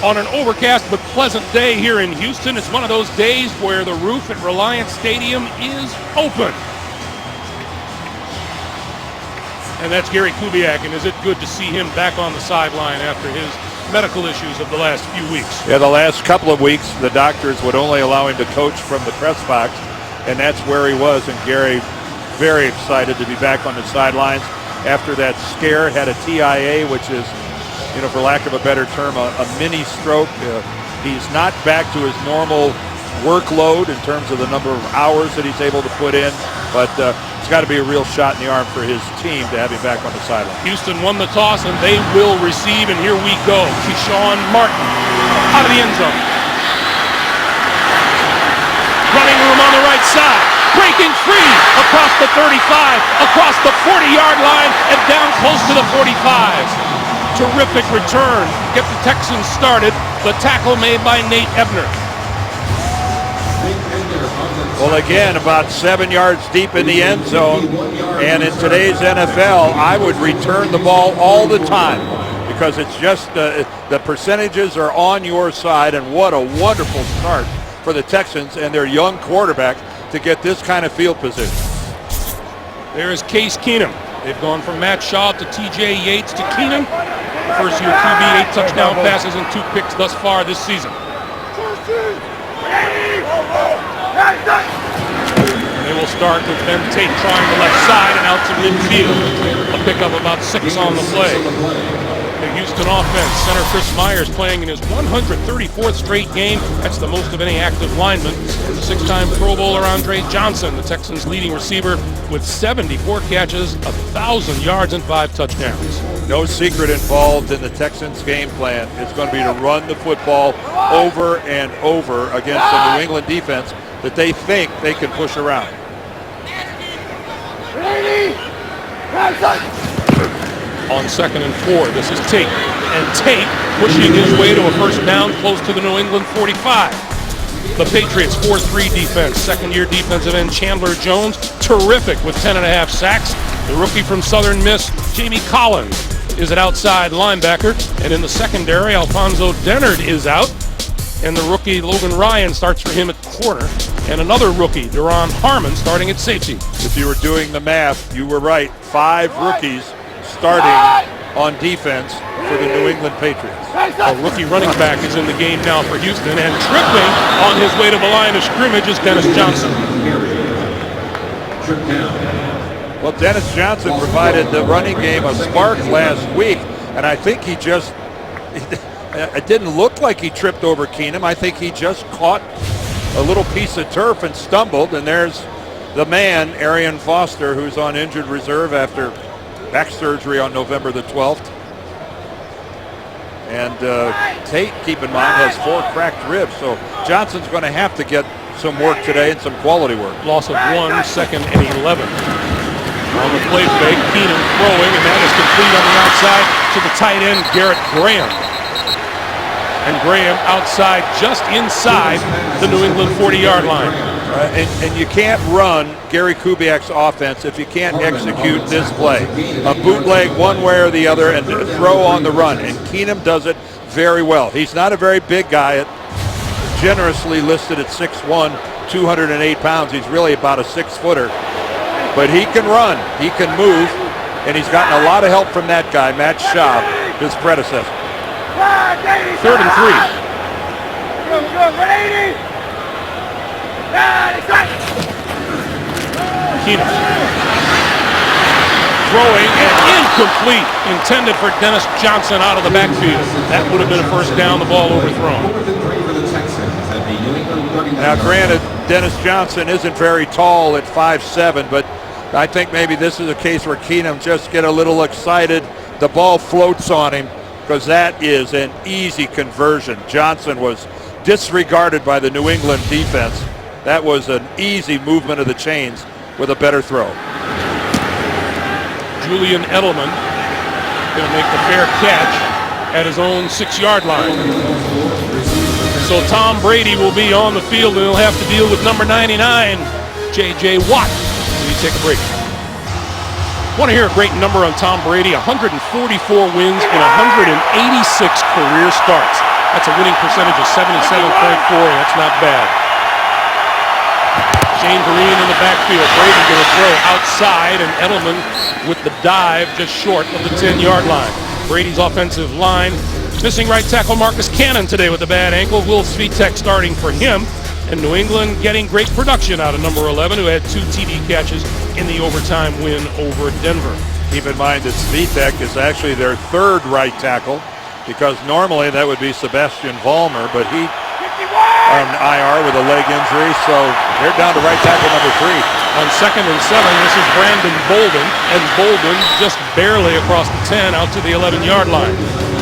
on an overcast but pleasant day here in Houston. It's one of those days where the roof at Reliance Stadium is open. And that's Gary Kubiak, and is it good to see him back on the sideline after his medical issues of the last few weeks? Yeah, the last couple of weeks, the doctors would only allow him to coach from the press box, and that's where he was. And Gary, very excited to be back on the sidelines after that scare. Had a TIA, which is, you know, for lack of a better term, a mini stroke. He's not back to his normal workload in terms of the number of hours that he's able to put in, but it's got to be a real shot in the arm for his team to have him back on the sideline. Houston won the toss, and they will receive, and here we go. Keyshawn Martin out of the end zone. Running room on the right side. Breaking free across the 35, across the 40-yard line, and down close to the 45. Terrific return. Get the Texans started. The tackle made by Nate Ebner. Well, again, about 7 yards deep in the end zone. And in today's NFL, I would return the ball all the time because it's just the percentages are on your side. And what a wonderful start for the Texans and their young quarterback to get this kind of field position. There's Case Keenum. They've gone from Matt Schaub to TJ Yates to Keenum. First year QB, 8 touchdown passes and 2 picks thus far this season. And they will start with Ben Tate trying the left side and out to midfield. A pickup about 6 on the play. The Houston offense, center Chris Myers playing in his 134th straight game. That's the most of any active lineman. The 6-time Pro Bowler Andre Johnson, the Texans' leading receiver, with 74 catches, 1,000 yards, and 5 touchdowns. No secret involved in the Texans' game plan. It's going to be to run the football over and over against the New England defense that they think they can push around. On 2nd and 4, this is Tate. And Tate pushing his way to a first down close to the New England 45. The Patriots 4-3 defense. Second-year defensive end Chandler Jones, terrific with 10.5 sacks. The rookie from Southern Miss, Jamie Collins, is an outside linebacker. And in the secondary, Alfonso Dennard is out. And the rookie Logan Ryan starts for him at corner. And another rookie, Deron Harmon, starting at safety. If you were doing the math, you were right. 5 rookies starting on defense for the New England Patriots. A rookie running back is in the game now for Houston, and tripping on his way to the line of scrimmage is Dennis Johnson. Well, Dennis Johnson provided the running game a spark last week, and I think he just, it didn't look like he tripped over Keenum. I think he just caught a little piece of turf and stumbled, and there's the man, Arian Foster, who's on injured reserve after back surgery on November the 12th. And Tate, keep in mind, has 4 cracked ribs, so Johnson's going to have to get some work today and some quality work. Loss of 1, 2nd and 11. On the play fake, Keenum throwing, and that is complete on the outside to the tight end, Garrett Graham. And Graham outside, just inside the New England 40-yard line. And you can't run Gary Kubiak's offense if you can't execute this play. A bootleg one way or the other and throw on the run. And Keenum does it very well. He's not a very big guy, generously listed at 6'1", 208 pounds. He's really about a 6-footer. But he can run, he can move, and he's gotten a lot of help from that guy, Matt Schaub, his predecessor. 3rd and 3. Keenum throwing and incomplete, intended for Dennis Johnson out of the backfield. That would have been a first down, the ball overthrown. Now granted, Dennis Johnson isn't very tall at 5'7", but I think maybe this is a case where Keenum just get a little excited. The ball floats on him because that is an easy conversion. Johnson was disregarded by the New England defense. That was an easy movement of the chains with a better throw. Julian Edelman going to make the fair catch at his own 6-yard line. So Tom Brady will be on the field, and he'll have to deal with number 99, J.J. Watt. We take a break. Want to hear a great number on Tom Brady? 144 wins in 186 career starts. That's a winning percentage of 77.4. That's not bad. Shane Vereen in the backfield. Brady going to throw outside, and Edelman with the dive just short of the 10-yard line. Brady's offensive line missing right tackle Marcus Cannon today with a bad ankle. Will Svitek starting for him. And New England getting great production out of number 11, who had 2 TD catches in the overtime win over Denver. Keep in mind that Svitek is actually their 3rd right tackle, because normally that would be Sebastian Vollmer, but he on IR with a leg injury, so they're down to right tackle number 3. On 2nd and 7, this is Brandon Bolden, and Bolden just barely across the 10 out to the 11-yard line.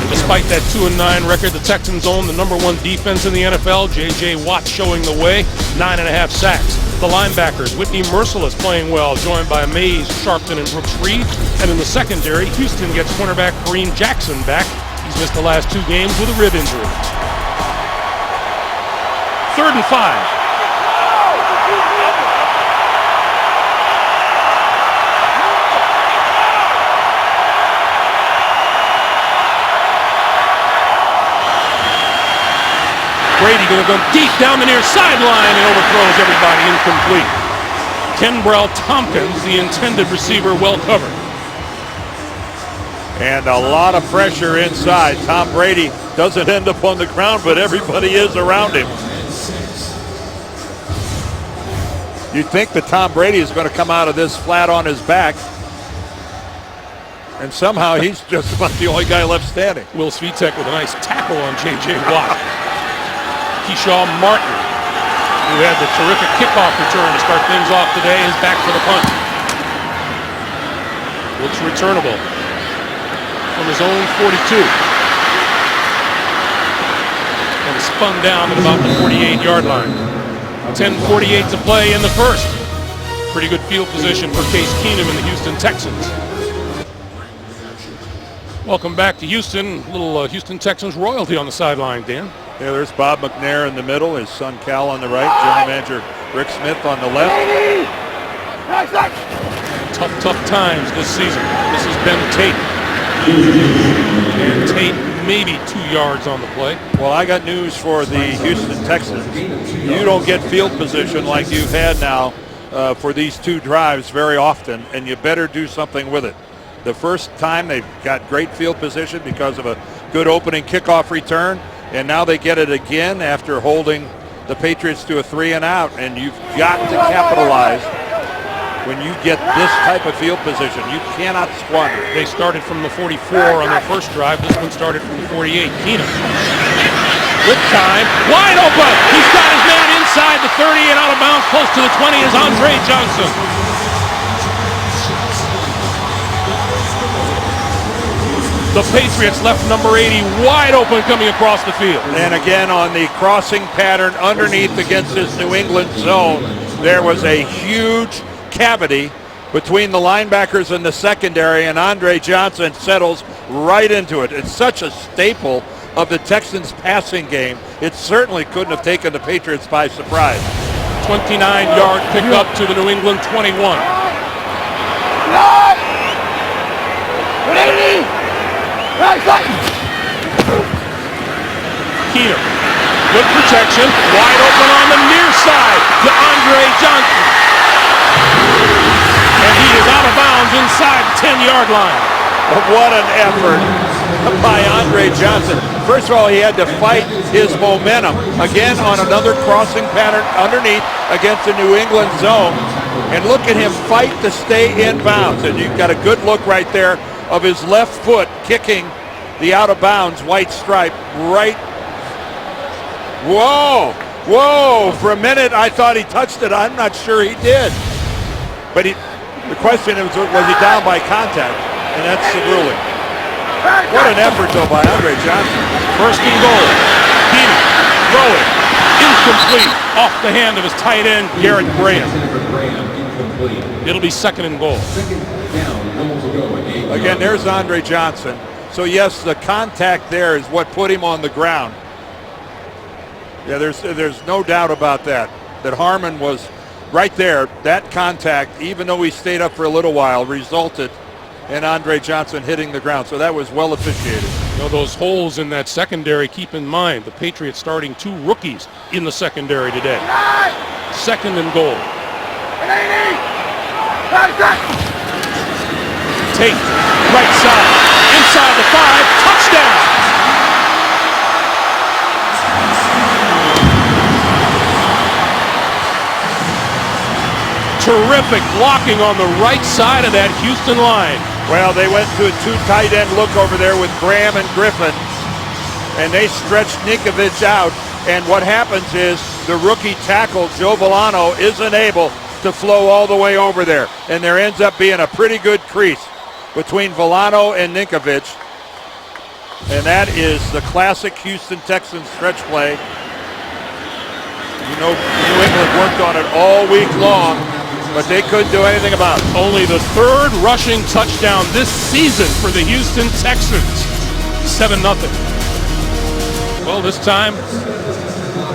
Despite that 2-9 record, the Texans own the number 1 defense in the NFL. J.J. Watt showing the way, 9.5 sacks. The linebackers, Whitney Merciless playing well, joined by Mays, Sharpton, and Brooks Reed. And in the secondary, Houston gets cornerback Kareem Jackson back. He's missed the last 2 games with a rib injury. 3rd and 5. Brady going to go deep down the near sideline and overthrows everybody, incomplete. Kenbrell Tompkins, the intended receiver, well covered. And a lot of pressure inside. Tom Brady doesn't end up on the ground, but everybody is around him. You'd think that Tom Brady is going to come out of this flat on his back, and somehow he's just about the only guy left standing. Will Svitek with a nice tackle on J.J. Watt. Keyshawn Martin, who had the terrific kickoff return to start things off today, is back for the punt. Looks returnable from his own 42. And spun down at about the 48-yard line. 10:48 to play in the first. Pretty good field position for Case Keenum and the Houston Texans. Welcome back to Houston. Little Houston Texans royalty on the sideline, Dan. Yeah, there's Bob McNair in the middle, his son Cal on the right, general manager Rick Smith on the left. Tough times this season. This is Ben Tate. And Tate maybe 2 yards on the play. Well, I got news for the Houston Texans. You don't get field position like you've had now for these 2 drives very often, and you better do something with it. The first time they've got great field position because of a good opening kickoff return, and now they get it again after holding the Patriots to a 3-and-out, and you've got to capitalize when you get this type of field position. You cannot squander. They started from the 44 on their first drive. This one started from the 48. Keenum with time, wide open. He's got his man inside the 30 and out of bounds. Close to the 20 is Andre Johnson. The Patriots left number 80 wide open coming across the field. And again on the crossing pattern underneath against this New England zone, there was a huge cavity between the linebackers and the secondary, and Andre Johnson settles right into it. It's such a staple of the Texans passing game. It certainly couldn't have taken the Patriots by surprise. 29-yard pickup to the New England 21. Keenum, good protection, wide open on the near side to Andre Johnson. And he is out of bounds inside the 10-yard line. What an effort by Andre Johnson. First of all, he had to fight his momentum. Again on another crossing pattern underneath against the New England zone. And look at him fight to stay in bounds. And you've got a good look right there of his left foot kicking the out-of-bounds white stripe right. Whoa, whoa, for a minute I thought he touched it. I'm not sure he did. But the question is, was he down by contact? And that's the ruling. What an effort, though, by Andre Johnson. First and goal. Keenum throwing. Incomplete. Off the hand of his tight end, Garrett Graham. It'll be 2nd and goal. Again, there's Andre Johnson. So, yes, the contact there is what put him on the ground. Yeah, there's no doubt about that, that Harmon was right there. That contact, even though he stayed up for a little while, resulted in Andre Johnson hitting the ground. So that was well officiated. You know, those holes in that secondary, keep in mind, the Patriots starting 2 rookies in the secondary today. 2nd and goal. Tate, right side, inside the 5, touchdown! Terrific blocking on the right side of that Houston line. Well, they went to a 2 tight end look over there with Graham and Griffin, and they stretched Ninkovich out. And what happens is the rookie tackle, Joe Villano, isn't able to flow all the way over there. And there ends up being a pretty good crease between Villano and Ninkovich. And that is the classic Houston Texans stretch play. You know, New England worked on it all week long, but they couldn't do anything about it. Only the 3rd rushing touchdown this season for the Houston Texans. 7-0. Well, this time,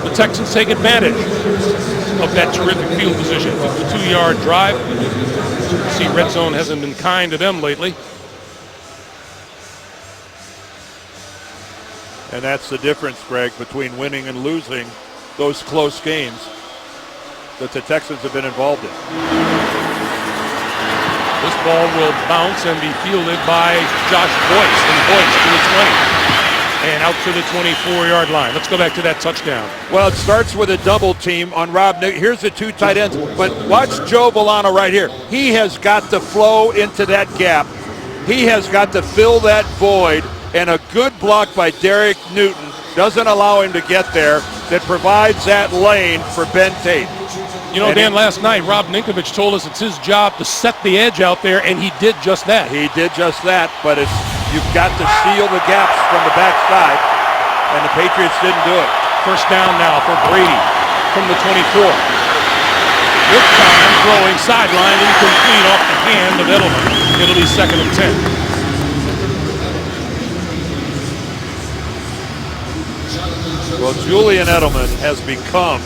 the Texans take advantage of that terrific field position. 52-yard drive. See, red zone hasn't been kind to them lately. And that's the difference, Greg, between winning and losing those close games that the Texans have been involved in. This ball will bounce and be fielded by Josh Boyce, and Boyce to the 20 and out to the 24-yard line. Let's go back to that touchdown. Well, it starts with a double team on Rob Nick. Here's the 2 tight ends, but watch Joe Villano right here. He has got to flow into that gap. He has got to fill that void, and a good block by Derek Newton doesn't allow him to get there. That provides that lane for Ben Tate. You know, Dan, last night, Rob Ninkovich told us it's his job to set the edge out there, and he did just that. He did just that, but you've got to seal the gaps from the backside, and the Patriots didn't do it. First down now for Brady from the 24. This time, throwing sideline, incomplete off the hand of Edelman. It'll be 2nd and 10. Well, Julian Edelman has become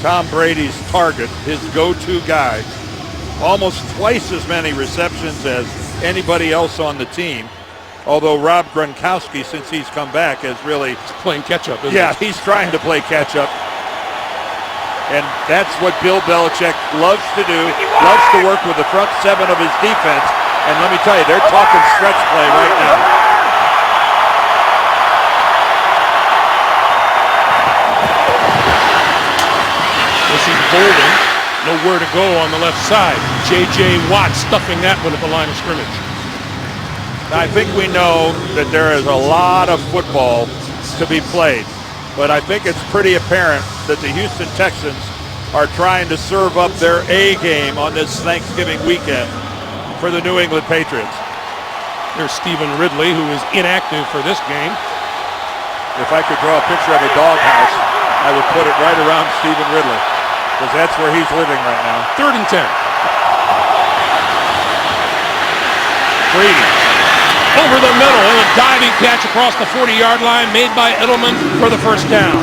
Tom Brady's target, his go-to guy. Almost twice as many receptions as anybody else on the team. Although Rob Gronkowski, since he's come back, has really... playing catch-up, isn't Yeah, he? He's trying to play catch-up. And that's what Bill Belichick loves to do. Loves to work with the front 7 of his defense. And let me tell you, they're talking stretch play right now. This is Bolden, nowhere to go on the left side. J.J. Watt stuffing that one at the line of scrimmage. I think we know that there is a lot of football to be played, but I think it's pretty apparent that the Houston Texans are trying to serve up their A game on this Thanksgiving weekend for the New England Patriots. There's Stephen Ridley, who is inactive for this game. If I could draw a picture of a doghouse, I would put it right around Stephen Ridley, because that's where he's living right now. 3rd and 10. Brady over the middle, and a diving catch across the 40-yard line made by Edelman for the first down.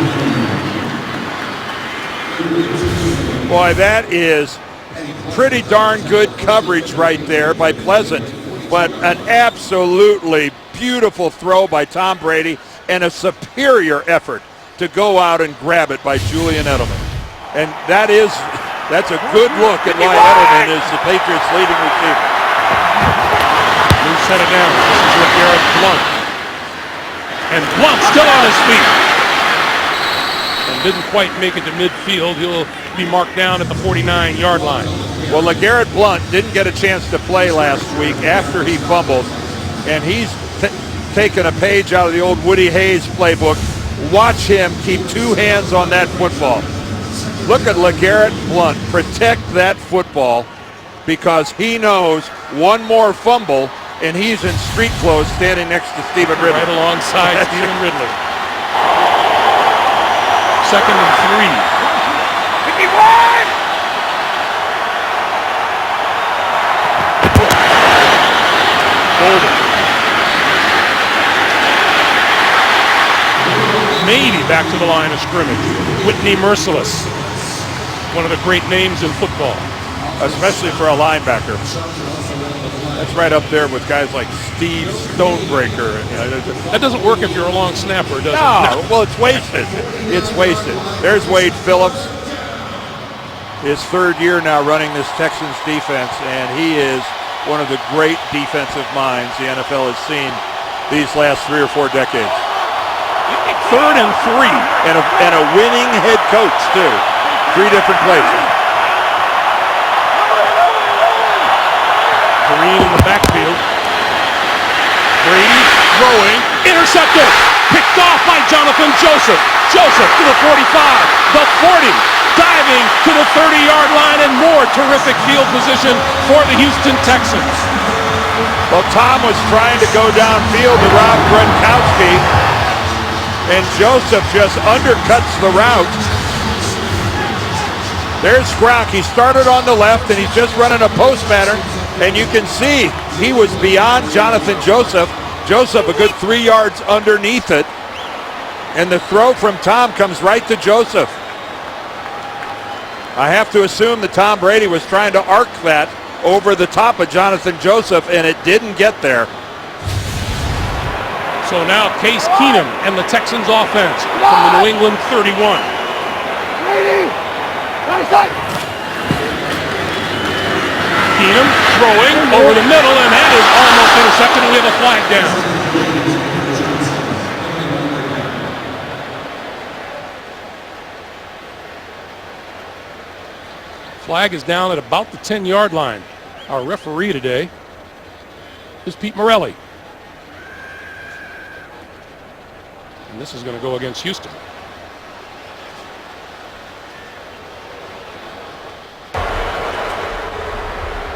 Boy, that is pretty darn good coverage right there by Pleasant, but an absolutely beautiful throw by Tom Brady and a superior effort to go out and grab it by Julian Edelman. And that's a good look at why Edelman is the Patriots' leading receiver. Moose set it down. This is LeGarrette Blount. And Blount still on his feet. And didn't quite make it to midfield. He'll be marked down at the 49-yard line. Well, LeGarrette Blount didn't get a chance to play last week after he fumbled. And he's taken a page out of the old Woody Hayes playbook. Watch him keep 2 hands on that football. Look at LeGarrette Blount protect that football, because he knows one more fumble and he's in street clothes standing next to Stephen Ridley. Right alongside Stephen Ridley. 2nd and 3. Bolden. Maybe back to the line of scrimmage. Whitney Merciless, one of the great names in football. Especially for a linebacker. That's right up there with guys like Steve Stonebreaker. That doesn't work if you're a long snapper, does it? No, well, it's wasted. It's wasted. There's Wade Phillips. His third year now running this Texans defense, and he is one of the great defensive minds the NFL has seen these last 3 or 4 decades. 3rd and 3. And a winning head coach, too. 3 different places. Green in the backfield. Brady throwing. Intercepted. Picked off by Jonathan Joseph. Joseph to the 45. The 40. Diving to the 30-yard line, and more terrific field position for the Houston Texans. Well, Tom was trying to go downfield to Rob Gronkowski, and Joseph just undercuts the route. There's Gronk. He started on the left, and he's just running a post pattern. And you can see he was beyond Jonathan Joseph. Joseph a good 3 yards underneath it. And the throw from Tom comes right to Joseph. I have to assume that Tom Brady was trying to arc that over the top of Jonathan Joseph, and it didn't get there. So now Case Keenum and the Texans offense from the New England 31. Keenum throwing over the middle, and that is almost intercepted, and we have a flag down. Flag is down at about the 10-yard line. Our referee today is Pete Morelli. And this is going to go against Houston.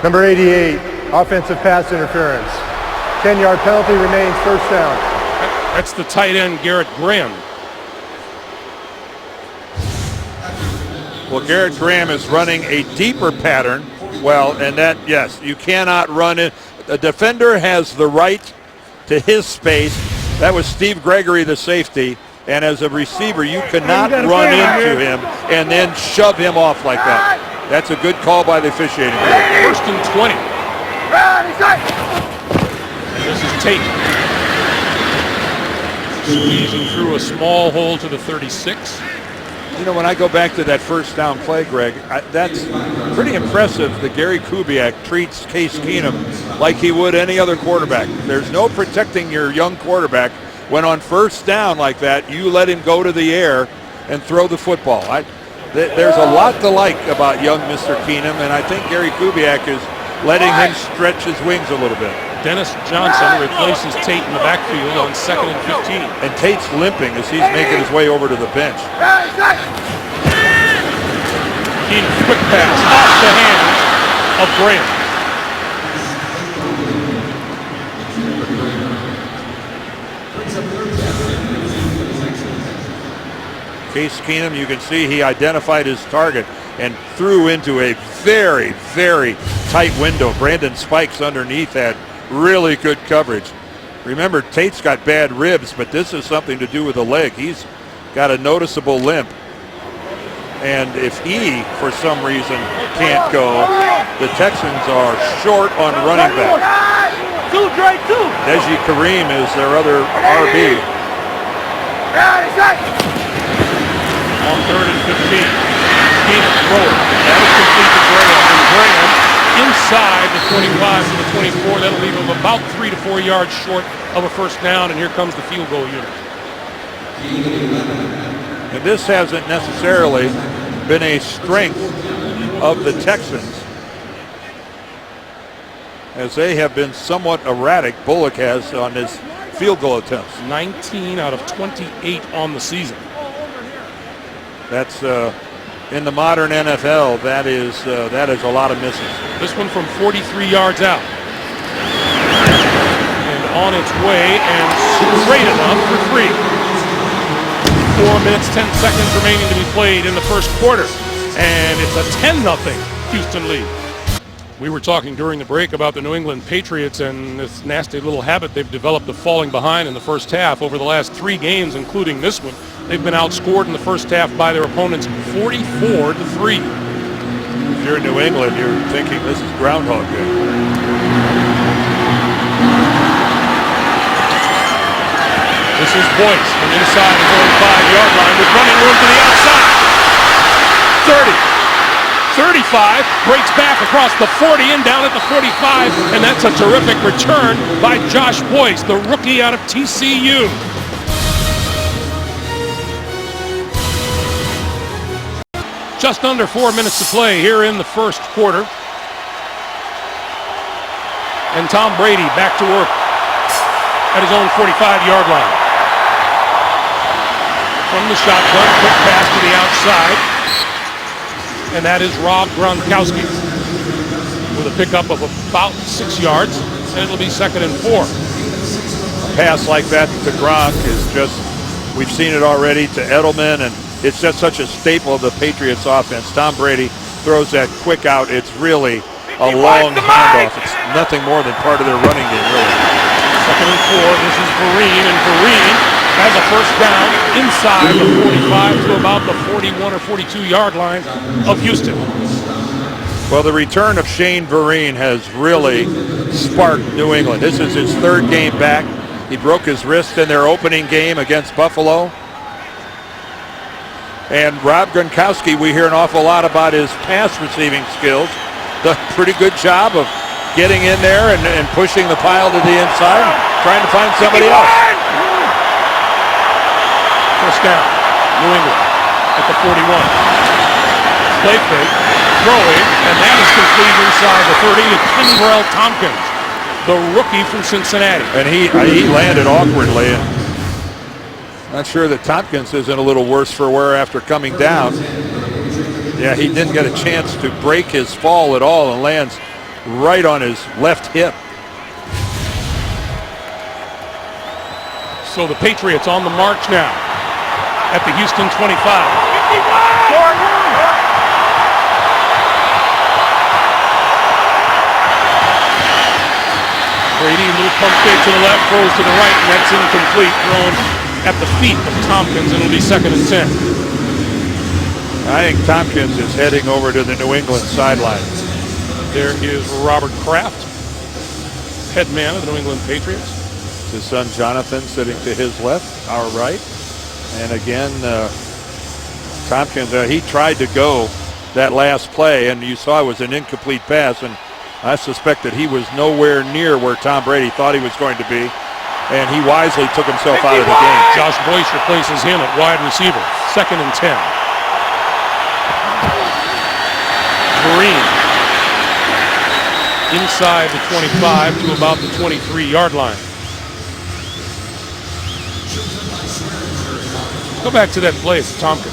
Number 88, offensive pass interference. 10-yard penalty, remains first down. That's the tight end, Garrett Graham. Well, Garrett Graham is running a deeper pattern. Well, and that, yes, you cannot run it. The defender has the right to his space. That was Steve Gregory, the safety. And as a receiver, you cannot run into him and then shove him off like that. That's a good call by the officiating crew. 1st and 20. This is Tate. Squeezing through a small hole to the 36. You know, when I go back to that first down play, Greg, that's pretty impressive that Gary Kubiak treats Case Keenum like he would any other quarterback. There's no protecting your young quarterback. When on first down like that, you let him go to the air and throw the football. There's a lot to like about young Mr. Keenum, and I think Gary Kubiak is letting him stretch his wings a little bit. Dennis Johnson replaces Tate in the backfield on 2nd and 15. And Tate's limping as he's making his way over to the bench. Keenum, quick pass off the hands of Graham. Case Keenum, you can see he identified his target and threw into a very, very tight window. Brandon Spikes underneath had really good coverage. Remember, Tate's got bad ribs, but this is something to do with the leg. He's got a noticeable limp. And if he, for some reason, can't go, the Texans are short on running back. Najee Kareem is their other RB. On 3rd and 15. Keenum throwing. That is complete to Graham. And Graham inside the 25 to the 24. That'll leave him about 3 to 4 yards short of a first down. And here comes the field goal unit. And this hasn't necessarily been a strength of the Texans, as they have been somewhat erratic. Bullock has on his field goal attempts. 19 out of 28 on the season. That's in the modern NFL. That is a lot of misses. This one from 43 yards out, and on its way and straight enough for 3. 4 minutes 10 seconds remaining to be played in the first quarter, and it's a 10-0 Houston lead. We were talking during the break about the New England Patriots and this nasty little habit they've developed of falling behind in the first half. Over the last 3 games, including this one, they've been outscored in the first half by their opponents 44-3. If you're in New England, you're thinking this is Groundhog Day. This is Boyce from inside his own 5-yard line with running room to the outside. 30, 35, breaks back across the 40 and down at the 45, and that's a terrific return by Josh Boyce, the rookie out of TCU. Just under 4 minutes to play here in the first quarter. And Tom Brady back to work at his own 45-yard line. From the shotgun, quick pass to the outside. And that is Rob Gronkowski with a pickup of about 6 yards. And it'll be 2nd and 4. A pass like that to Gronk is just, we've seen it already, to Edelman, and it's just such a staple of the Patriots offense. Tom Brady throws that quick out. It's really a long handoff. It's nothing more than part of their running game, really. 2nd and 4. This is Vereen, and Vereen has a first down inside the 45 to about the 41 or 42-yard line of Houston. Well, the return of Shane Vereen has really sparked New England. This is his 3rd game back. He broke his wrist in their opening game against Buffalo. And Rob Gronkowski, we hear an awful lot about his pass receiving skills. Done a pretty good job of getting in there and pushing the pile to the inside, trying to find somebody else. First down, New England at the 41. Play fake, throwing, and that is complete inside the 30 to Kenbrell Tompkins, the rookie from Cincinnati. And he landed awkwardly. Not sure that Tompkins isn't a little worse for wear after coming down. Yeah, he didn't get a chance to break his fall at all and lands right on his left hip. So the Patriots on the march now at the Houston 25. Brady, little pump fake to the left, throws to the right, and that's incomplete, thrown at the feet of Tompkins, and it'll be 2nd and 10. I think Tompkins is heading over to the New England sideline. There is Robert Kraft, head man of the New England Patriots. His son Jonathan sitting to his left, our right. And again, Tompkins, he tried to go that last play, and you saw it was an incomplete pass, and I suspect that he was nowhere near where Tom Brady thought he was going to be, and he wisely took himself out of the game. Josh Boyce replaces him at wide receiver, 2nd and 10. Vereen inside the 25 to about the 23-yard line. Go back to that play for Tompkins.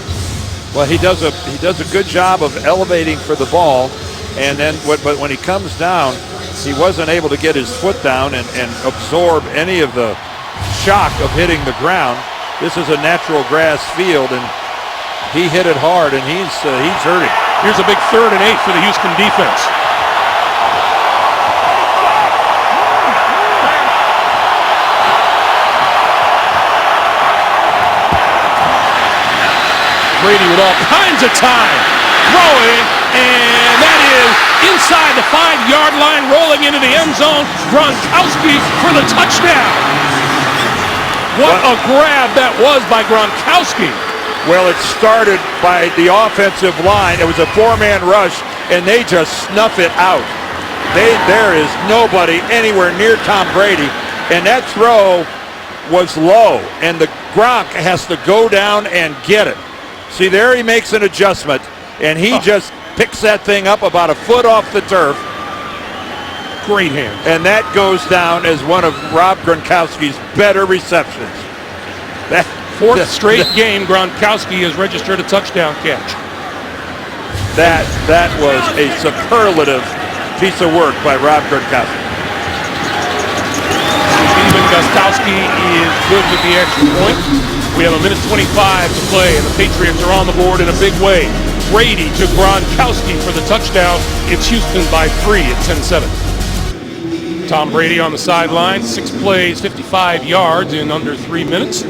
Well, he does a good job of elevating for the ball, and then but when he comes down, he wasn't able to get his foot down and absorb any of the shock of hitting the ground. This is a natural grass field, and he hit it hard, and he's hurting. Here's a big 3rd and 8 for the Houston defense. Brady with all kinds of time, throwing, and that is inside the 5-yard line, rolling into the end zone. Gronkowski for the touchdown. What a grab that was by Gronkowski. Well, it started by the offensive line. It was a 4-man rush, and they just snuff it out. There is nobody anywhere near Tom Brady, and that throw was low, and the Gronk has to go down and get it. See, there he makes an adjustment, and he just picks that thing up about a foot off the turf. Great hand. And that goes down as one of Rob Gronkowski's better receptions. That 4th straight game, Gronkowski has registered a touchdown catch. That was a superlative piece of work by Rob Gronkowski. Steven Gostkowski is good with the extra point. We have 1:25 to play, and the Patriots are on the board in a big way. Brady to Gronkowski for the touchdown. It's Houston by 3 at 10-7. Tom Brady on the sideline, 6 plays, 55 yards in under 3 minutes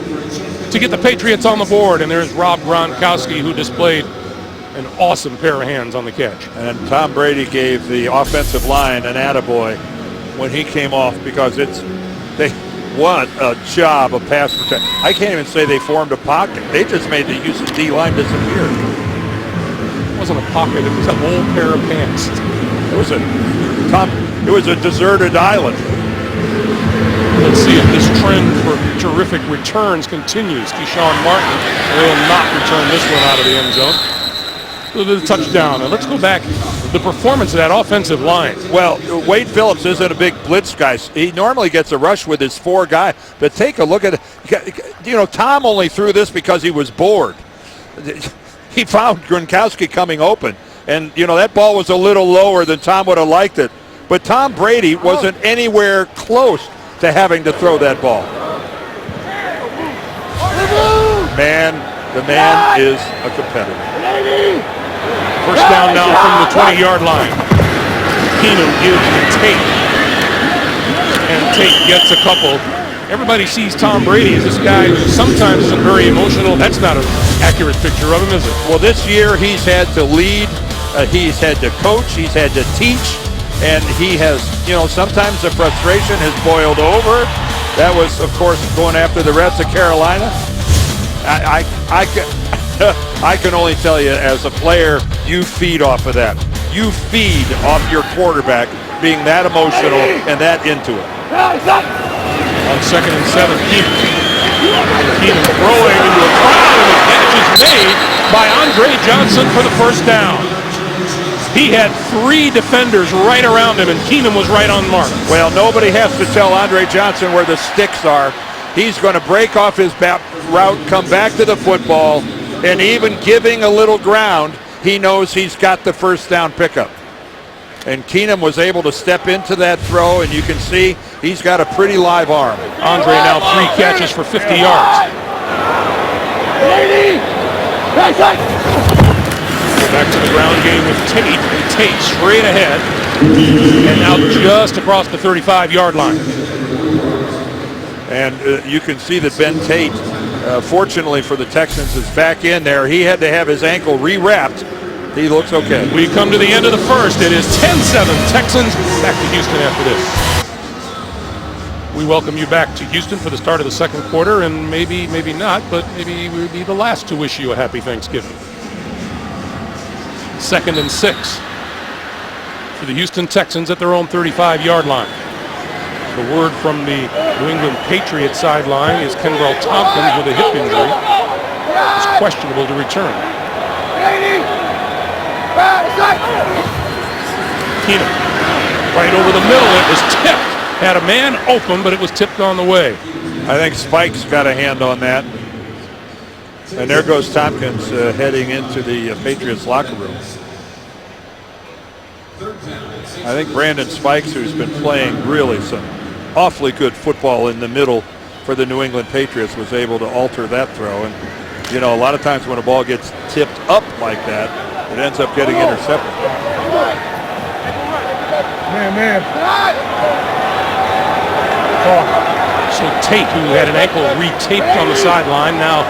to get the Patriots on the board. And there's Rob Gronkowski, who displayed an awesome pair of hands on the catch. And Tom Brady gave the offensive line an attaboy when he came off, because What a job of pass protection. I can't even say they formed a pocket. They just made the Houston D-line disappear. It wasn't a pocket, it was a whole pair of pants. It was a deserted island. Let's see if this trend for terrific returns continues. Keyshawn Martin will not return this one out of the end zone. The touchdown. And let's go back. The performance of that offensive line. Well, Wade Phillips isn't a big blitz guy. He normally gets a rush with his 4 guy. But take a look at it. Tom only threw this because he was bored. He found Gronkowski coming open. And, that ball was a little lower than Tom would have liked it. But Tom Brady wasn't anywhere close to having to throw that ball. The man is a competitor. First down now from the 20-yard line. Keenum gives to Tate. And Tate gets a couple. Everybody sees Tom Brady as this guy who sometimes isn't very emotional. That's not an accurate picture of him, is it? Well, this year he's had to lead. He's had to coach. He's had to teach. And he has, sometimes the frustration has boiled over. That was, of course, going after the Reds of Carolina. I can only tell you, as a player, you feed off of that. You feed off your quarterback being that emotional and that into it. On 2nd and 7, Keenum throwing into a crowd, and the catch is made by Andre Johnson for the first down. He had 3 defenders right around him, and Keenum was right on mark. Well, nobody has to tell Andre Johnson where the sticks are. He's going to break off his route, come back to the football, and even giving a little ground, he knows he's got the first down pickup. And Keenum was able to step into that throw, and you can see he's got a pretty live arm. Andre now 3 catches for 50 yards. Back to the ground game with Tate. And Tate straight ahead. And now just across the 35-yard line. And you can see that Ben Tate, fortunately for the Texans, is back in there. He had to have his ankle re-wrapped. He looks okay. We come to the end of the first. It is 10-7 Texans. Back to Houston after this. We welcome you back to Houston for the start of the second quarter, and maybe not, but maybe we'll be the last to wish you a happy Thanksgiving. 2nd and 6 for the Houston Texans at their own 35-yard line. The word from the New England Patriots sideline is Kenbrell Tompkins with a hip injury is questionable to return. Keenum right over the middle. It was tipped. Had a man open, but it was tipped on the way. I think Spike's got a hand on that. And there goes Tompkins heading into the Patriots locker room. I think Brandon Spikes, who's been playing really some awfully good football in the middle for the New England Patriots, was able to alter that throw. And, a lot of times when a ball gets tipped up like that, it ends up getting intercepted. Man. So Tate, who had an ankle retaped on the sideline, now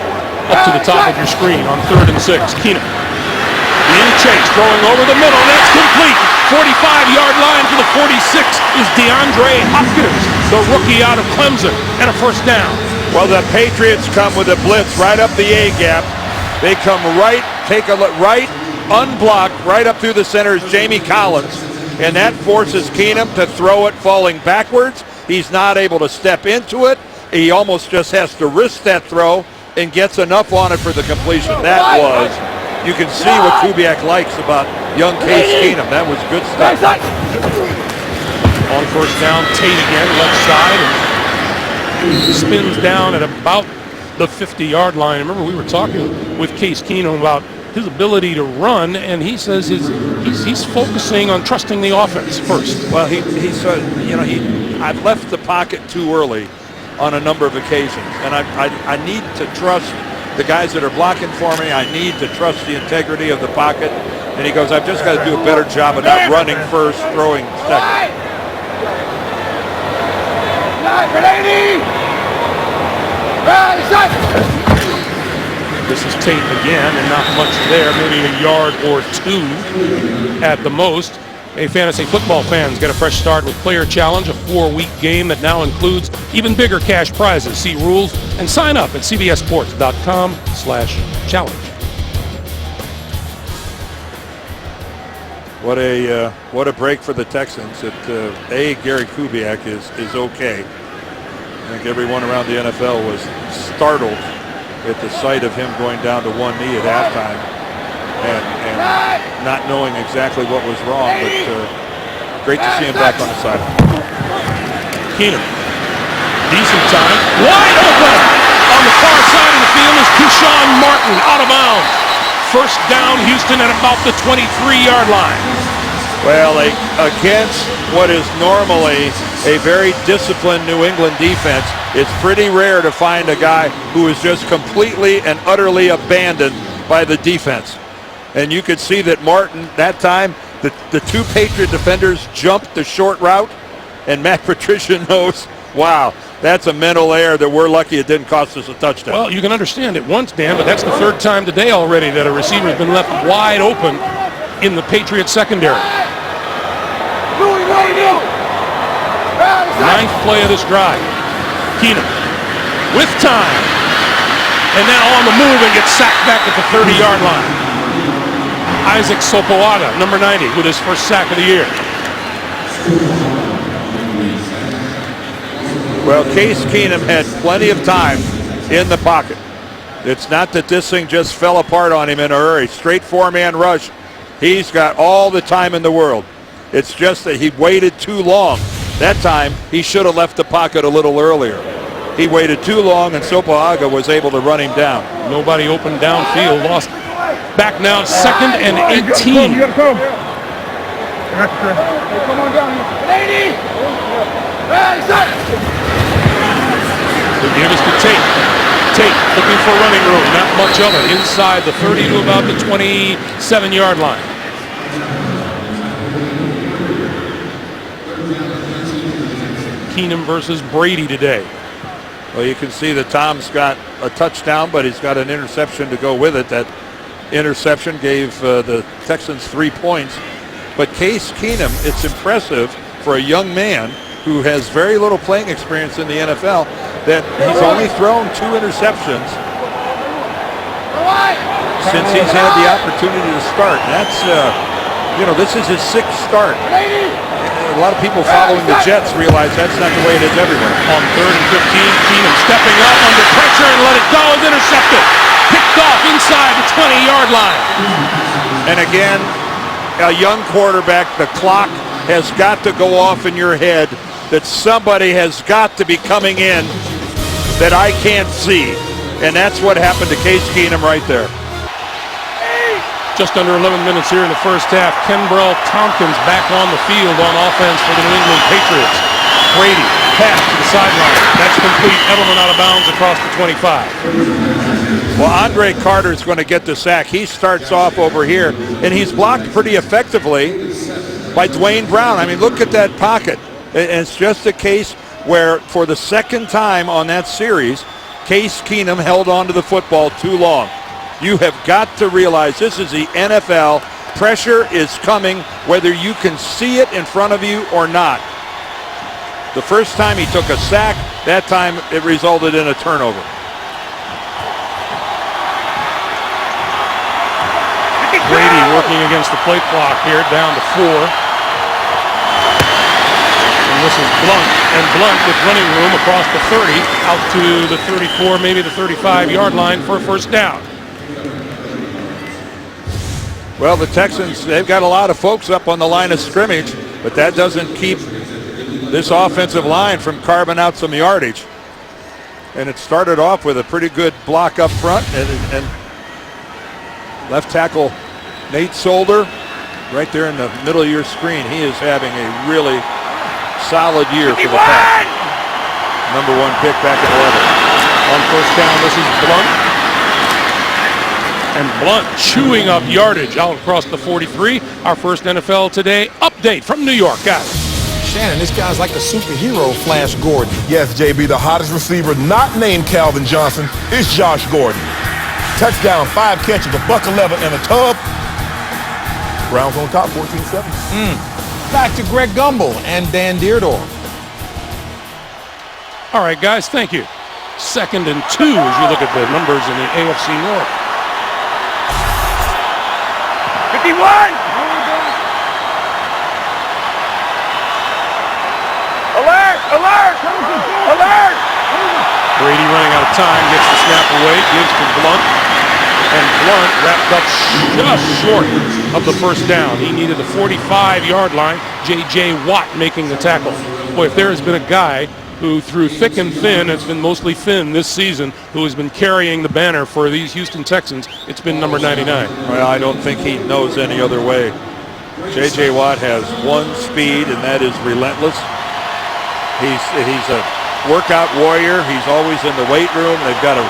up to the top of your screen on 3rd and 6. Keenum. In chase, throwing over the middle. That's complete. 45-yard line to the 46 is DeAndre Hopkins, the rookie out of Clemson, and a first down. Well, the Patriots come with a blitz right up the A-gap. They come right, take a look, right, unblocked, right up through the center is Jamie Collins. And that forces Keenum to throw it falling backwards. He's not able to step into it. He almost just has to risk that throw and gets enough on it for the completion. That was, you can see what Kubiak likes about young Case Keenum. That was good stuff. On first down, Tate again, left side, and spins down at about the 50-yard line. Remember, we were talking with Case Keenum about his ability to run, and he says he's focusing on trusting the offense first. Well, I've left the pocket too early on a number of occasions, and I need to trust the guys that are blocking for me. I need to trust the integrity of the pocket. And he goes, I've just got to do a better job of not running first, throwing second. This is Tate again, and not much there, maybe a yard or 2 at the most. Hey, fantasy football fans, get a fresh start with Player Challenge, a 4-week game that now includes even bigger cash prizes. See rules and sign up at cbssports.com/challenge. What a break for the Texans. Gary Kubiak is okay. I think everyone around the NFL was startled at the sight of him going down to one knee at halftime and not knowing exactly what was wrong, but great to see him back on the sideline. Keenum, decent time, wide open on the far side of the field is Kushan Martin, out of bounds. First down, Houston at about the 23-yard line. Well, against what is normally a very disciplined New England defense, it's pretty rare to find a guy who is just completely and utterly abandoned by the defense. And you could see that Martin, that time, the two Patriot defenders jumped the short route, and Matt Patricia knows, wow, that's a mental error that we're lucky it didn't cost us a touchdown. Well, you can understand it once, Dan, but that's the third time today already that a receiver's been left wide open in the Patriots secondary. Ninth play of this drive. Keenum with time. And now on the move and gets sacked back at the 30-yard line. Isaac Sopoaga, number 90, with his first sack of the year. Well, Case Keenum had plenty of time in the pocket. It's not that this thing just fell apart on him in a hurry. Straight four-man rush. He's got all the time in the world. It's just that he waited too long. That time, he should have left the pocket a little earlier. He waited too long, and Sopoaga was able to run him down. Nobody open downfield. Lost back now, 2nd and 18. You gotta come. Come on down here. The give is to Tate. Tate looking for running room. Not much of it. Inside the 30 to about the 27-yard line. Keenum versus Brady today. Well, you can see that Tom's got a touchdown, but he's got an interception to go with it. That interception gave the Texans 3 points. But Case Keenum, it's impressive for a young man who has very little playing experience in the NFL that he's only thrown 2 interceptions since he's had the opportunity to start. And that's, this is his 6th start. A lot of people following the Jets realize that's not the way it is everywhere. On 3rd and 15, Keenum stepping up under pressure and let it go. Is intercepted. Picked off inside the 20-yard line. And again, a young quarterback, the clock has got to go off in your head that somebody has got to be coming in that I can't see. And that's what happened to Case Keenum right there. Just under 11 minutes here in the first half. Kenbrell Tompkins back on the field on offense for the New England Patriots. Brady, pass to the sideline. That's complete. Edelman out of bounds across the 25. Well, Andre Carter's going to get the sack. He starts off over here, and he's blocked pretty effectively by Dwayne Brown. I mean, look at that pocket. And it's just a case where, for the second time on that series, Case Keenum held on to the football too long. You have got to realize this is the NFL. Pressure is coming whether you can see it in front of you or not. The first time he took a sack, that time it resulted in a turnover. Brady working against the play clock here, down to 4. And this is Blunt, and Blunt with running room across the 30, out to the 34, maybe the 35-yard line for a first down. Well, the Texans, they've got a lot of folks up on the line of scrimmage, but that doesn't keep this offensive line from carving out some yardage. And it started off with a pretty good block up front, and left tackle Nate Solder right there in the middle of your screen. He is having a really solid year for the Pack. Number 1 pick back at 11. On first down, this is Blunt. And Blunt chewing up yardage out across the 43. Our first NFL Today update from New York, guys. Shannon, this guy's like the superhero Flash Gordon. Yes, JB, the hottest receiver not named Calvin Johnson is Josh Gordon. Touchdown, 5 catches, $111 and a tub. Browns on top, 14-7. Back to Greg Gumbel and Dan Deerdorf. All right, guys, thank you. 2nd and 2 as you look at the numbers in the AFC North. 51! Alert! Alert! Alert! Brady running out of time, gets the snap away, gives to Blunt. And Blunt wrapped up just short of the first down. He needed the 45-yard line. J.J. Watt making the tackle. Boy, if there has been a guy who through thick and thin, it's been mostly thin this season, who has been carrying the banner for these Houston Texans, it's been number 99. Well, I don't think he knows any other way. J.J. Watt has one speed, and that is relentless. He's a workout warrior. He's always in the weight room. They've got to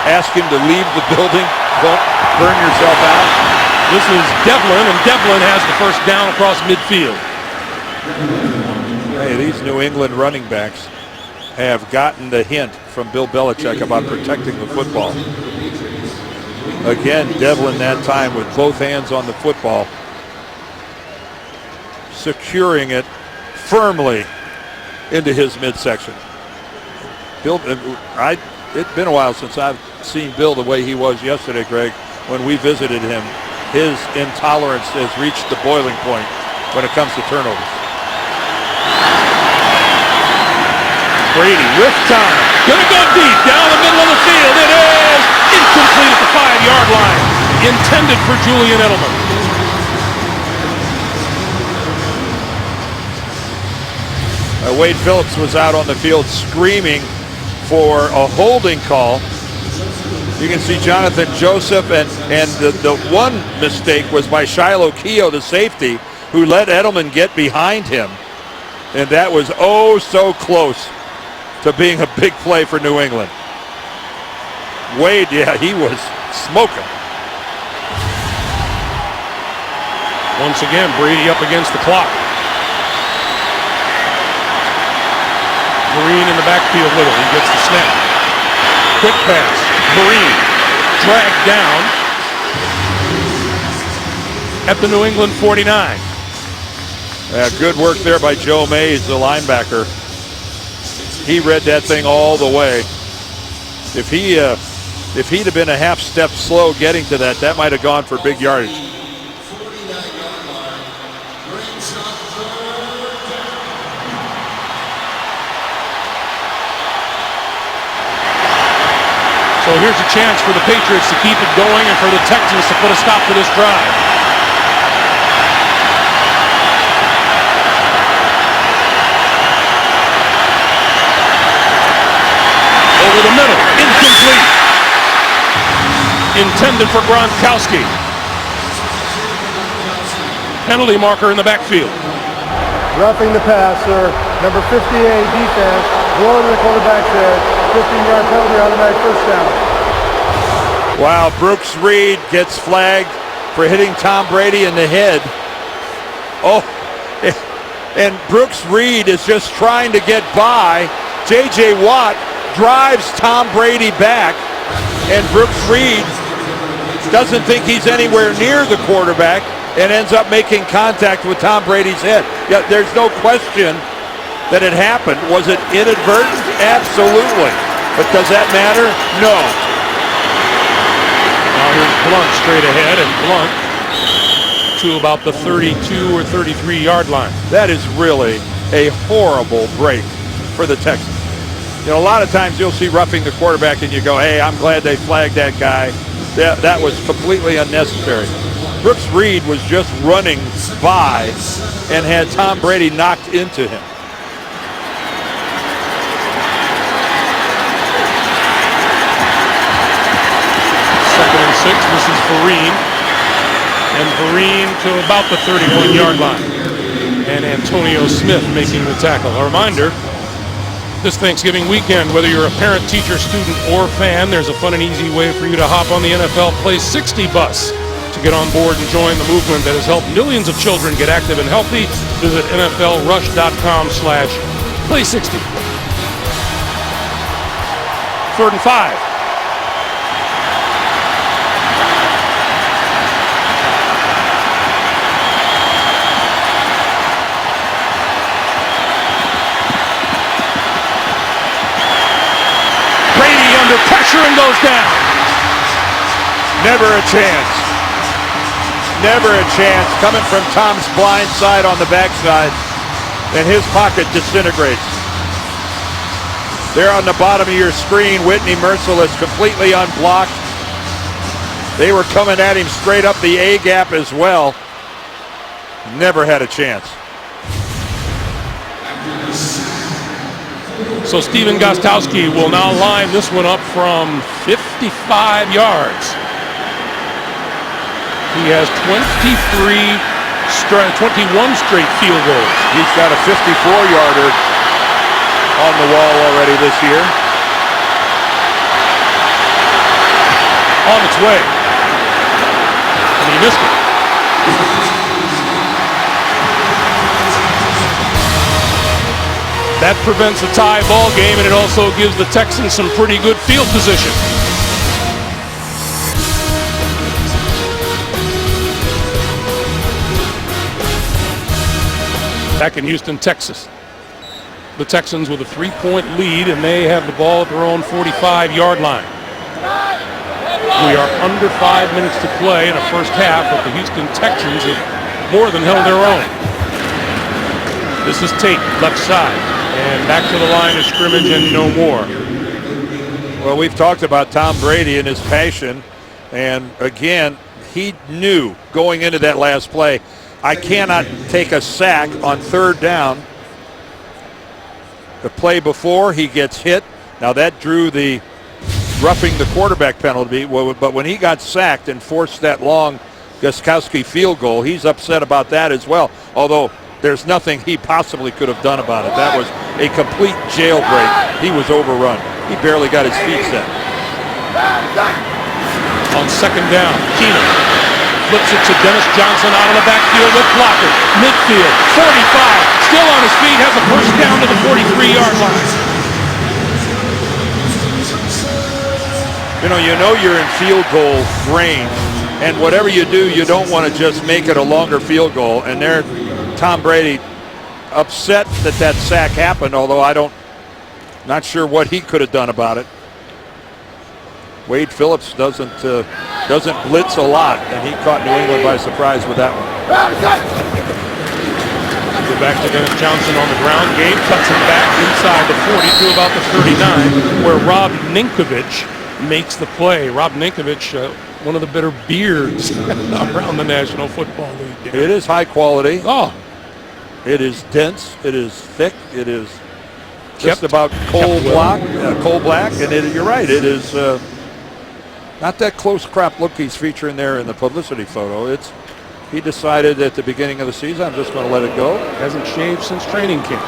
ask him to leave the building. Don't burn yourself out. This is Devlin, and Devlin has the first down across midfield. Hey, these New England running backs have gotten the hint from Bill Belichick about protecting the football. Again, Devlin that time with both hands on the football, securing it firmly into his midsection. Bill, it's been a while since I've seen Bill the way he was yesterday, Greg, when we visited him. His intolerance has reached the boiling point when it comes to turnovers. Brady with time. Gonna go deep down the middle of the field. It is incomplete at the 5-yard line. Intended for Julian Edelman. Wade Phillips was out on the field screaming for a holding call. You can see Jonathan Joseph, and the one mistake was by Shiloh Keogh, the safety, who let Edelman get behind him. And that was oh so close to being a big play for New England. Wade, yeah, he was smoking. Once again, Brady up against the clock. Green in the backfield with him. He gets the snap. Quick pass. Green dragged down at the New England 49. Good work there by Joe Mays, the linebacker. He read that thing all the way. If he'd have been a half step slow getting to that, that might have gone for big yardage. So here's a chance for the Patriots to keep it going and for the Texans to put a stop to this drive. Over the middle, incomplete. Intended for Gronkowski. Penalty marker in the backfield. Roughing the passer, number 58 defense, blowing the quarterback's head, 15-yard penalty, automatic first down. Wow, Brooks Reed gets flagged for hitting Tom Brady in the head. Oh, and Brooks Reed is just trying to get by. J.J. Watt drives Tom Brady back, and Brooks Reed doesn't think he's anywhere near the quarterback and ends up making contact with Tom Brady's head. Yeah, there's no question that it happened. Was it inadvertent? Absolutely. But does that matter? No. Now here's Blunt straight ahead, and Blunt to about the 32 or 33-yard line. That is really a horrible break for the Texans. You know, a lot of times you'll see roughing the quarterback and you go, hey, I'm glad they flagged that guy. That was completely unnecessary. Brooks Reed was just running by and had Tom Brady knocked into him. Second and 6, this is Vereen. And Vereen to about the 31-yard line. And Antonio Smith making the tackle. A reminder, this Thanksgiving weekend, whether you're a parent, teacher, student, or fan, there's a fun and easy way for you to hop on the NFL Play 60 bus to get on board and join the movement that has helped millions of children get active and healthy. Visit NFLrush.com/Play60. 3rd and 5. goes down. Never a chance. Never a chance. Coming from Tom's blind side on the backside, and his pocket disintegrates. There on the bottom of your screen, Whitney Merciless completely unblocked. They were coming at him straight up the A gap as well. Never had a chance. So Stephen Gostkowski will now line this one up from 55 yards. He has 21 straight field goals. He's got a 54-yarder on the wall already this year. On its way. And he missed it. That prevents a tie ball game, and it also gives the Texans some pretty good field position. Back in Houston, Texas. The Texans with a 3-point lead, and they have the ball at their own 45-yard line. We are under 5 minutes to play in a first half, but the Houston Texans have more than held their own. This is Tate, left side, and back to the line of scrimmage and no more. Well, we've talked about Tom Brady and his passion, and again, he knew going into that last play, I cannot take a sack on third down. The play before, he gets hit. Now that drew the roughing the quarterback penalty, but when he got sacked and forced that long Gostkowski field goal, he's upset about that as well, although there's nothing he possibly could have done about it. That was a complete jailbreak. He was overrun. He barely got his feet set. On second down, Keenum flips it to Dennis Johnson out of the backfield with blocker. Midfield, 45, still on his feet, has a first down to the 43-yard line. You know you're in field goal range, and whatever you do, you don't want to just make it a longer field goal. And there, Tom Brady upset that sack happened, although not sure what he could have done about it. Wade Phillips doesn't blitz a lot, and he caught New England by surprise with that one. Go back to Dennis Johnson on the ground game, cuts him back inside the 40 to about the 39, where Rob Ninkovich makes the play. Rob Ninkovich, one of the better beards around the National Football League. It is high quality. Oh, it is dense. It is thick. It is just about coal black, and you're right. It is not that close crop look he's featuring there in the publicity photo. He decided at the beginning of the season, I'm just going to let it go. Hasn't shaved since training camp.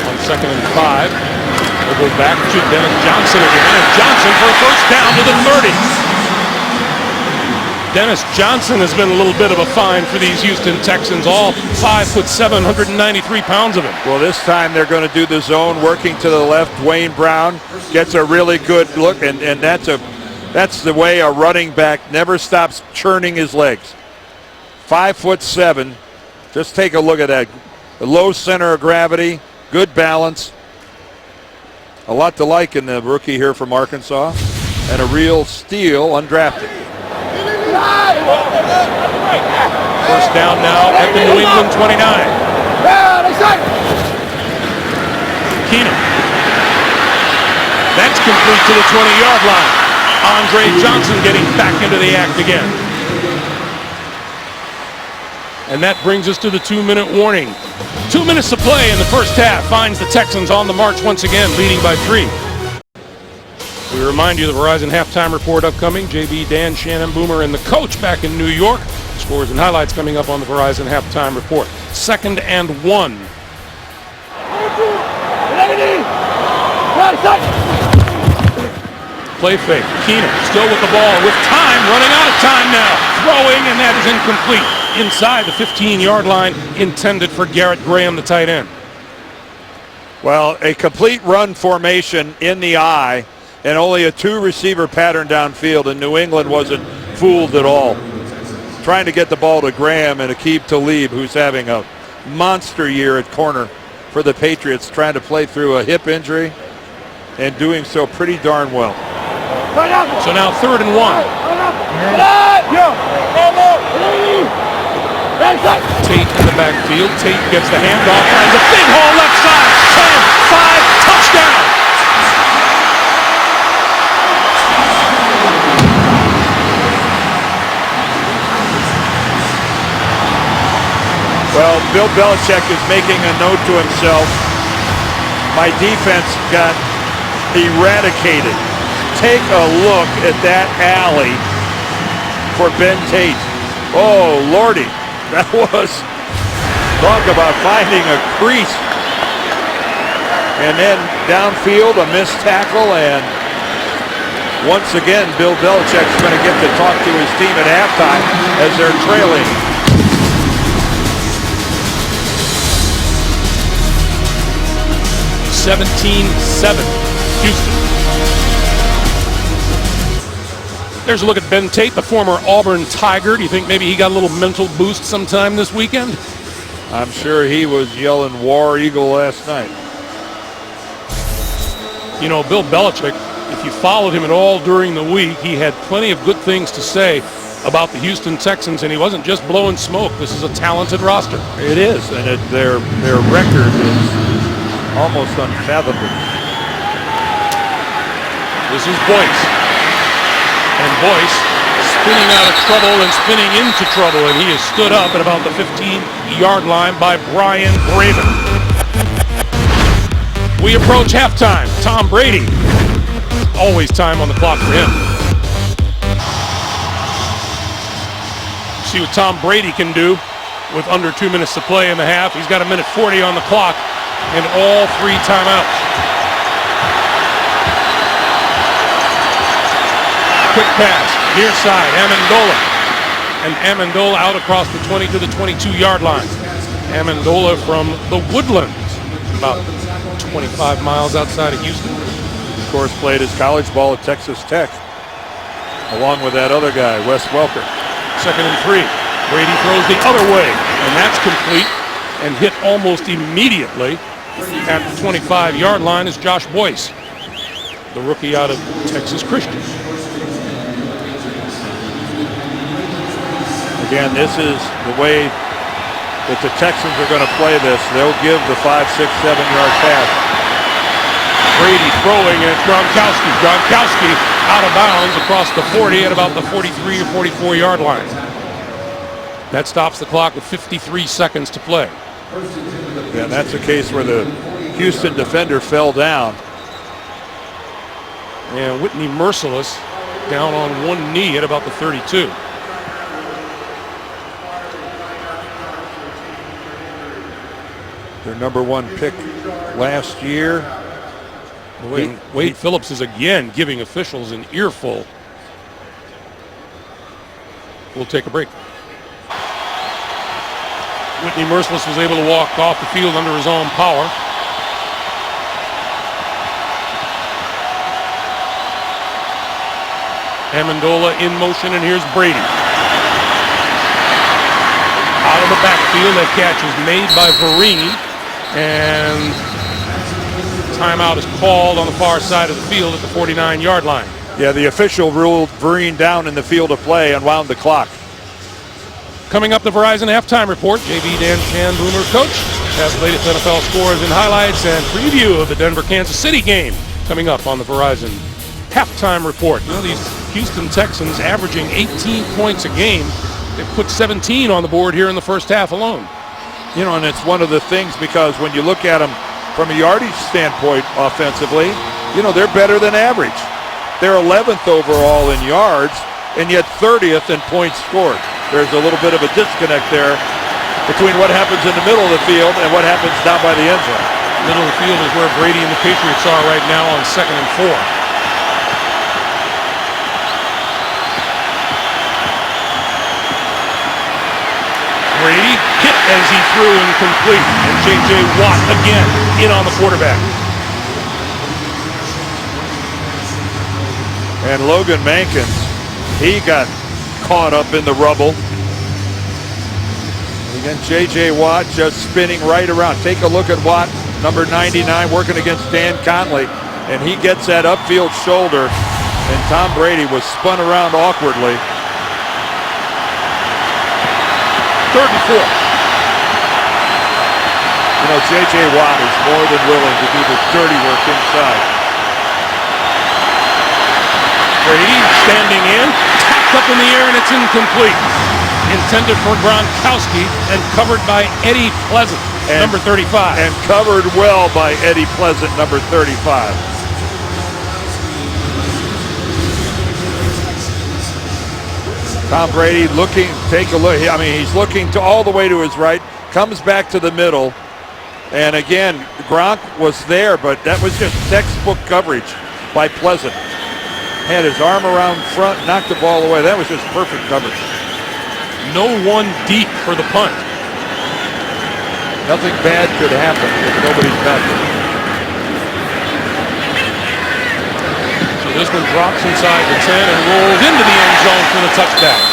On second and 5, we'll go back to Dennis Johnson again, and Johnson for a first down to the 30. Dennis Johnson has been a little bit of a find for these Houston Texans, all 5'7", 193 pounds of him. Well, this time they're going to do the zone, working to the left. Dwayne Brown gets a really good look, and that's the way a running back never stops churning his legs. 5'7". Just take a look at that. A low center of gravity, good balance. A lot to like in the rookie here from Arkansas, and a real steal, undrafted. First down now at the New England 29. Keenum. That's complete to the 20-yard line. Andre Johnson getting back into the act again. And that brings us to the 2-minute warning. 2 minutes to play in the first half finds the Texans on the march once again, leading by 3. We remind you the Verizon Halftime Report upcoming. JB, Dan, Shannon, Boomer, and the coach back in New York. Scores and highlights coming up on the Verizon Halftime Report. 2nd and 1. Play fake. Keenum still with the ball with time, running out of time now. Throwing, and that is incomplete. Inside the 15-yard line, intended for Garrett Graham, the tight end. Well, a complete run formation in the eye, and only a 2-receiver pattern downfield, and New England wasn't fooled at all. trying to get the ball to Graham and Aqib Talib, who's having a monster year at corner for the Patriots, trying to play through a hip injury and doing so pretty darn well. So now 3rd and 1. Tate in the backfield. Tate gets the handoff, finds a big hole left side. 10, 5, touchdown. Well, Bill Belichick is making a note to himself. My defense got eradicated. Take a look at that alley for Ben Tate. Oh, Lordy. That was, talk about finding a crease. And then downfield, a missed tackle, and once again, Bill Belichick's going to get to talk to his team at halftime as they're trailing. (17-7) Houston. There's a look at Ben Tate, the former Auburn Tiger. Do you think maybe he got a little mental boost sometime this weekend? I'm sure he was yelling War Eagle last night. You know, Bill Belichick, if you followed him at all during the week, he had plenty of good things to say about the Houston Texans, and he wasn't just blowing smoke. This is a talented roster. It is, and their record is almost unfathomable. This is Boyce. And Boyce spinning out of trouble and spinning into trouble, and he is stood up at about the 15-yard line by Brian Braven. We approach halftime. Tom Brady. Always time on the clock for him. See what Tom Brady can do with under 2 minutes to play in the half. He's got 1:40 on the clock and all 3 timeouts. Quick pass, near side, Amendola. And Amendola out across the 20 to the 22-yard line. Amendola from the Woodlands, about 25 miles outside of Houston. Of course, played his college ball at Texas Tech, along with that other guy, Wes Welker. 2nd and 3. Brady throws the other way, and that's complete and hit almost immediately at the 25-yard line is Josh Boyce, the rookie out of Texas Christian. Again, this is the way that the Texans are going to play this. They'll give the 5, 6, 7-yard pass. Brady throwing at Gronkowski. Gronkowski out of bounds across the 40 at about the 43 or 44-yard line. That stops the clock with 53 seconds to play. Yeah, that's a case where the Houston defender fell down. And Whitney Merciless down on one knee at about the 32. Their number 1 pick last year. Wade Phillips is again giving officials an earful. We'll take a break. Whitney Merciless was able to walk off the field under his own power. Amendola in motion, and here's Brady. Out of the backfield, that catch is made by Vereen, and timeout is called on the far side of the field at the 49-yard line. Yeah, the official ruled Vereen down in the field of play and wound the clock. Coming up, the Verizon halftime report. JB Dan Chan, Boomer coach, has the latest NFL scores and highlights and preview of the Denver-Kansas City game coming up on the Verizon halftime report. You know, these Houston Texans averaging 18 points a game. They put 17 on the board here in the first half alone. You know, and it's one of the things because when you look at them from a yardage standpoint offensively, you know, they're better than average. They're 11th overall in yards and yet 30th in points scored. There's a little bit of a disconnect there between what happens in the middle of the field and what happens down by the end zone. Middle of the field is where Brady and the Patriots are right now on 2nd and 4. Brady hit as he threw incomplete, and J.J. Watt again in on the quarterback. And Logan Mankins, he got caught up in the rubble. Again, J.J. Watt just spinning right around. Take a look at Watt, number 99, working against Dan Conley, and he gets that upfield shoulder, and Tom Brady was spun around awkwardly. 3rd and 4. You know, J.J. Watt is more than willing to do the dirty work inside. Brady standing in, tapped up in the air, and it's incomplete. Intended for Gronkowski and covered by Eddie Pleasant, number 35. And covered well by Eddie Pleasant, number 35. Tom Brady looking, take a look. I mean, he's looking to all the way to his right, comes back to the middle. And again, Gronk was there, but that was just textbook coverage by Pleasant. Had his arm around front, knocked the ball away. That was just perfect coverage. No one deep for the punt. Nothing bad could happen if nobody's back there. So this one drops inside the 10 and rolls into the end zone for the touchdown.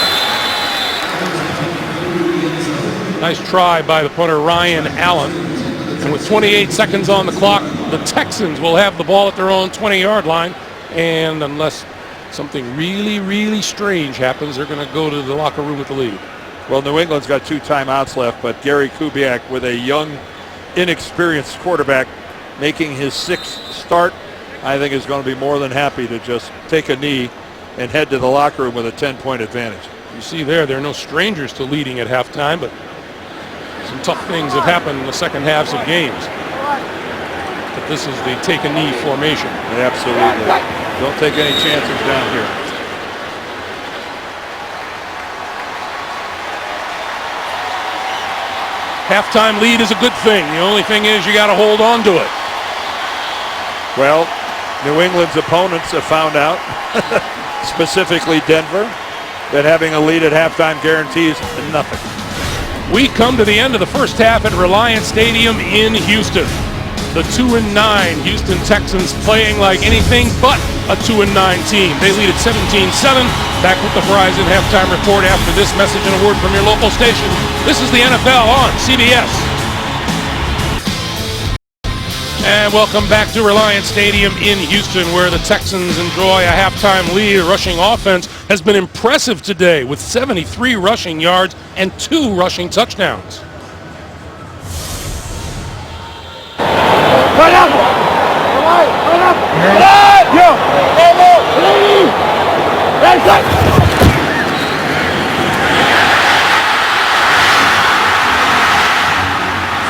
Nice try by the punter Ryan Allen. And with 28 seconds on the clock, the Texans will have the ball at their own 20-yard line. And unless something really, really strange happens, they're going to go to the locker room with the lead. Well, New England's got 2 timeouts left, but Gary Kubiak, with a young, inexperienced quarterback making his 6th start, I think is going to be more than happy to just take a knee and head to the locker room with a 10-point advantage. You see there are no strangers to leading at halftime, but some tough things have happened in the second halves of games. But this is the take a knee formation. Absolutely. Don't take any chances down here. Halftime lead is a good thing. The only thing is you got to hold on to it. Well, New England's opponents have found out, specifically Denver, that having a lead at halftime guarantees nothing. We come to the end of the first half at Reliant Stadium in Houston. The 2-9 Houston Texans playing like anything but a 2-9 team. They lead at 17-7. Back with the Verizon halftime report after this message and a word from your local station. This is the NFL on CBS. And welcome back to Reliant Stadium in Houston, where the Texans enjoy a halftime lead. Rushing offense has been impressive today with 73 rushing yards and 2 rushing touchdowns.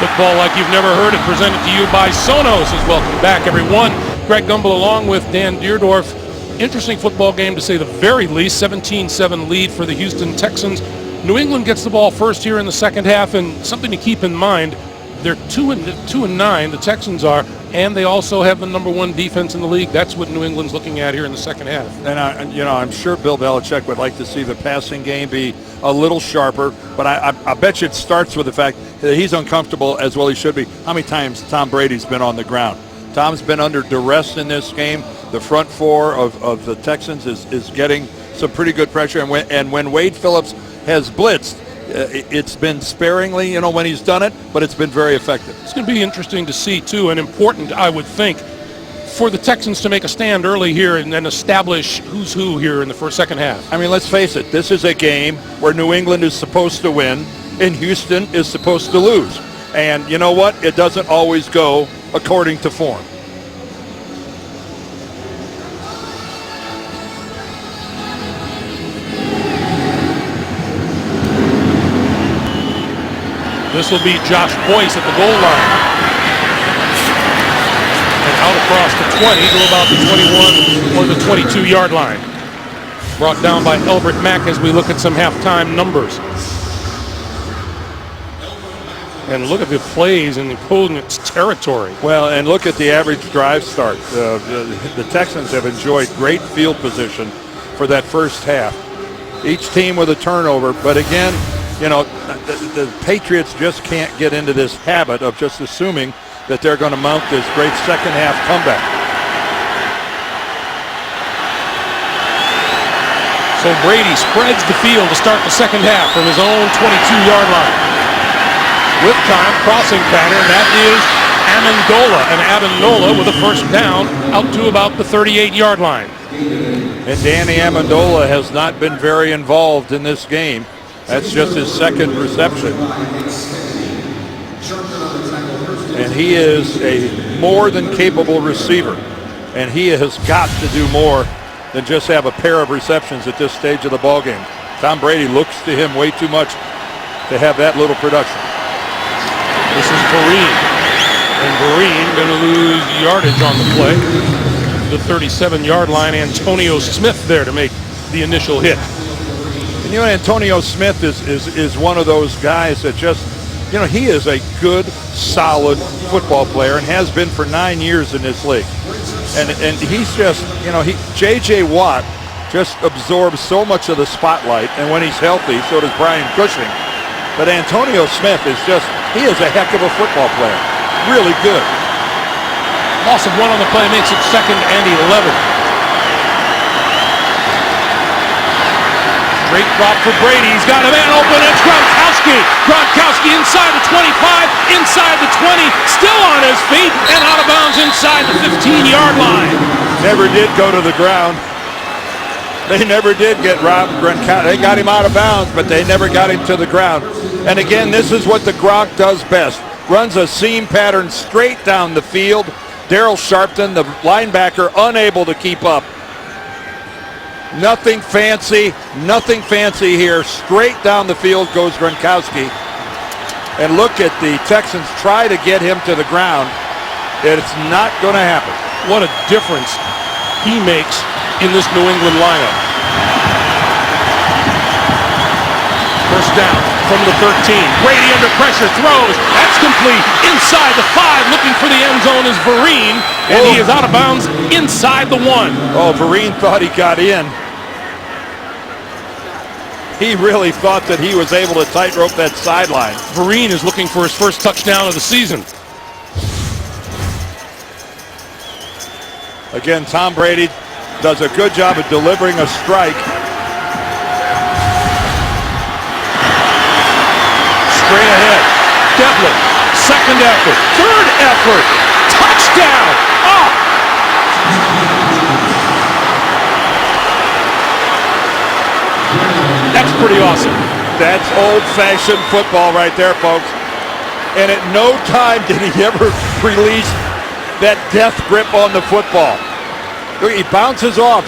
Football like you've never heard it, presented to you by Sonos, is welcome back, everyone. Greg Gumbel along with Dan Deerdorf. Interesting football game to say the very least. 17-7 lead for the Houston Texans. New England gets the ball first here in the second half, and something to keep in mind, they're 2-9, the Texans are, and they also have the number 1 defense in the league. That's what New England's looking at here in the second half. And I'm sure Bill Belichick would like to see the passing game be a little sharper, but I bet you it starts with the fact that he's uncomfortable, as well he should be. How many times Tom Brady's been on the ground? Tom's been under duress in this game. The front 4 of the Texans is getting some pretty good pressure, and when Wade Phillips has blitzed, it's been sparingly, when he's done it, but it's been very effective. It's going to be interesting to see, too, and important, I would think, for the Texans to make a stand early here and then establish who's who here in the second half. I mean, let's face it, this is a game where New England is supposed to win and Houston is supposed to lose. And you know what? It doesn't always go according to form. This will be Josh Boyce at the goal line. And out across the 20 to about the 21 or the 22-yard line. Brought down by Elbert Mack as we look at some halftime numbers. And look at the plays in the opponent's territory. Well, and look at the average drive start. The Texans have enjoyed great field position for that first half. Each team with a turnover, but again, the Patriots just can't get into this habit of just assuming that they're going to mount this great second half comeback. So Brady spreads the field to start the second half from his own 22-yard line. with time, crossing pattern. That is Amendola, and Amendola with a first down out to about the 38-yard line. And Danny Amendola has not been very involved in this game. That's just his second reception. And he is a more than capable receiver. And he has got to do more than just have a pair of receptions at this stage of the ballgame. Tom Brady looks to him way too much to have that little production. This is Vereen. And Vereen going to lose yardage on the play. The 37-yard line, Antonio Smith there to make the initial hit. And Antonio Smith is one of those guys that just, he is a good, solid football player and has been for 9 years in this league. And he's just, J.J. Watt just absorbs so much of the spotlight, and when he's healthy, so does Brian Cushing. But Antonio Smith is he is a heck of a football player. Really good. Loss of 1 on the play makes it 2nd and 11. Great drop for Brady. He's got a man open. It's Gronkowski. Gronkowski inside the 25, inside the 20, still on his feet, and out of bounds inside the 15-yard line. Never did go to the ground. They never did get Rob Gronkowski. They got him out of bounds, but they never got him to the ground. And again, this is what the Gronk does best. Runs a seam pattern straight down the field. Darryl Sharpton, the linebacker, unable to keep up. Nothing fancy here. Straight down the field goes Gronkowski. And look at the Texans try to get him to the ground. It's not going to happen. What a difference he makes in this New England lineup. First down from the 13. Brady under pressure, throws. That's complete. Inside the 5, looking for the end zone is Vereen, and he is out of bounds inside the 1. Oh, Vereen thought he got in. He really thought that he was able to tightrope that sideline. Vereen is looking for his first touchdown of the season. Again, Tom Brady does a good job of delivering a strike. Straight ahead. Devlin, second effort, third effort, touchdown! Oh! That's pretty awesome. That's old-fashioned football right there, folks. And at no time did he ever release that death grip on the football. He bounces off.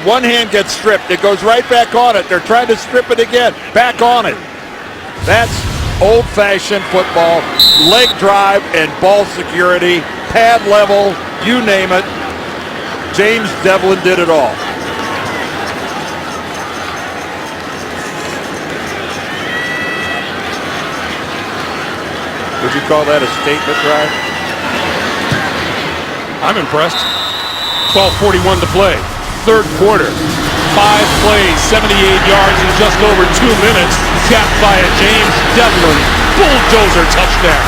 One hand gets stripped. It goes right back on it. They're trying to strip it again. Back on it. That's old-fashioned football. Leg drive and ball security. Pad level. You name it. James Devlin did it all. Would you call that a statement drive? I'm impressed. 12:41 to play. Third quarter. 5 plays, 78 yards in just over 2 minutes. Capped by a James Devlin bulldozer touchdown.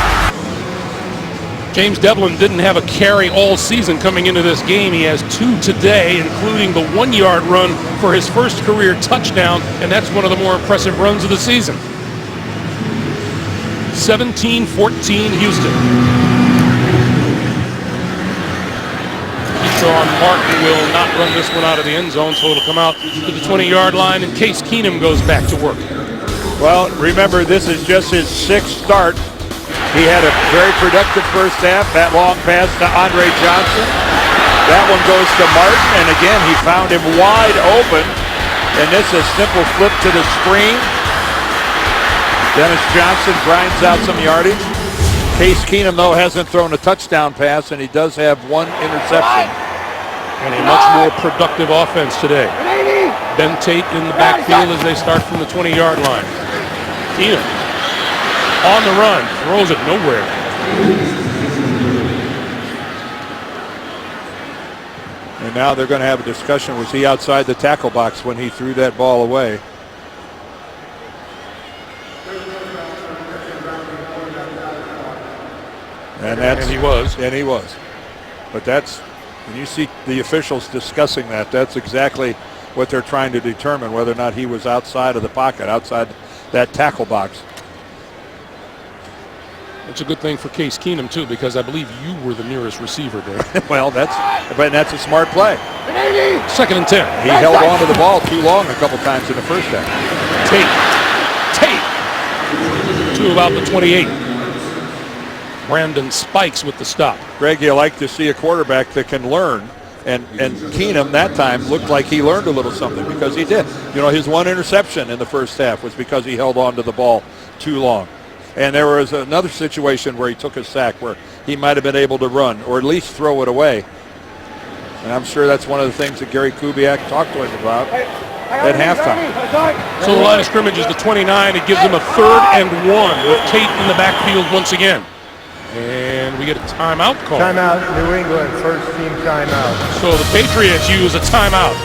James Devlin didn't have a carry all season coming into this game. He has 2 today, including the 1-yard run for his first career touchdown, and that's one of the more impressive runs of the season. 17-14 Houston. Sean Martin will not run this one out of the end zone, so it'll come out to the 20-yard line, and Case Keenum goes back to work. Well, remember, this is just his 6th start. He had a very productive first half. That long pass to Andre Johnson. That one goes to Martin, and again, he found him wide open. And this is a simple flip to the screen. Dennis Johnson grinds out some yardage. Case Keenum, though, hasn't thrown a touchdown pass, and he does have 1 interception. And a much more productive offense today. Ben Tate in the backfield as they start from the 20-yard line. Keenum on the run, throws it nowhere. And now they're going to have a discussion. Was he outside the tackle box when he threw that ball away? And he was. And he was. But that's, when you see the officials discussing that, that's exactly what they're trying to determine, whether or not he was outside of the pocket, outside that tackle box. It's a good thing for Case Keenum, too, because I believe you were the nearest receiver there. Well, that's a smart play. 2nd and 10. He held on to the ball too long a couple times in the first half. Tate to about the 28. Brandon Spikes with the stop. Greg, you like to see a quarterback that can learn. And Keenum that time looked like he learned a little something because he did. You know, his one interception in the first half was because he held on to the ball too long. And there was another situation where he took a sack where he might have been able to run or at least throw it away. And I'm sure that's one of the things that Gary Kubiak talked to him about at halftime. So the line of scrimmage is the 29. It gives him a 3rd and 1 with Tate in the backfield once again. And we get a timeout call. Timeout, New England, first team timeout. So the Patriots use a timeout.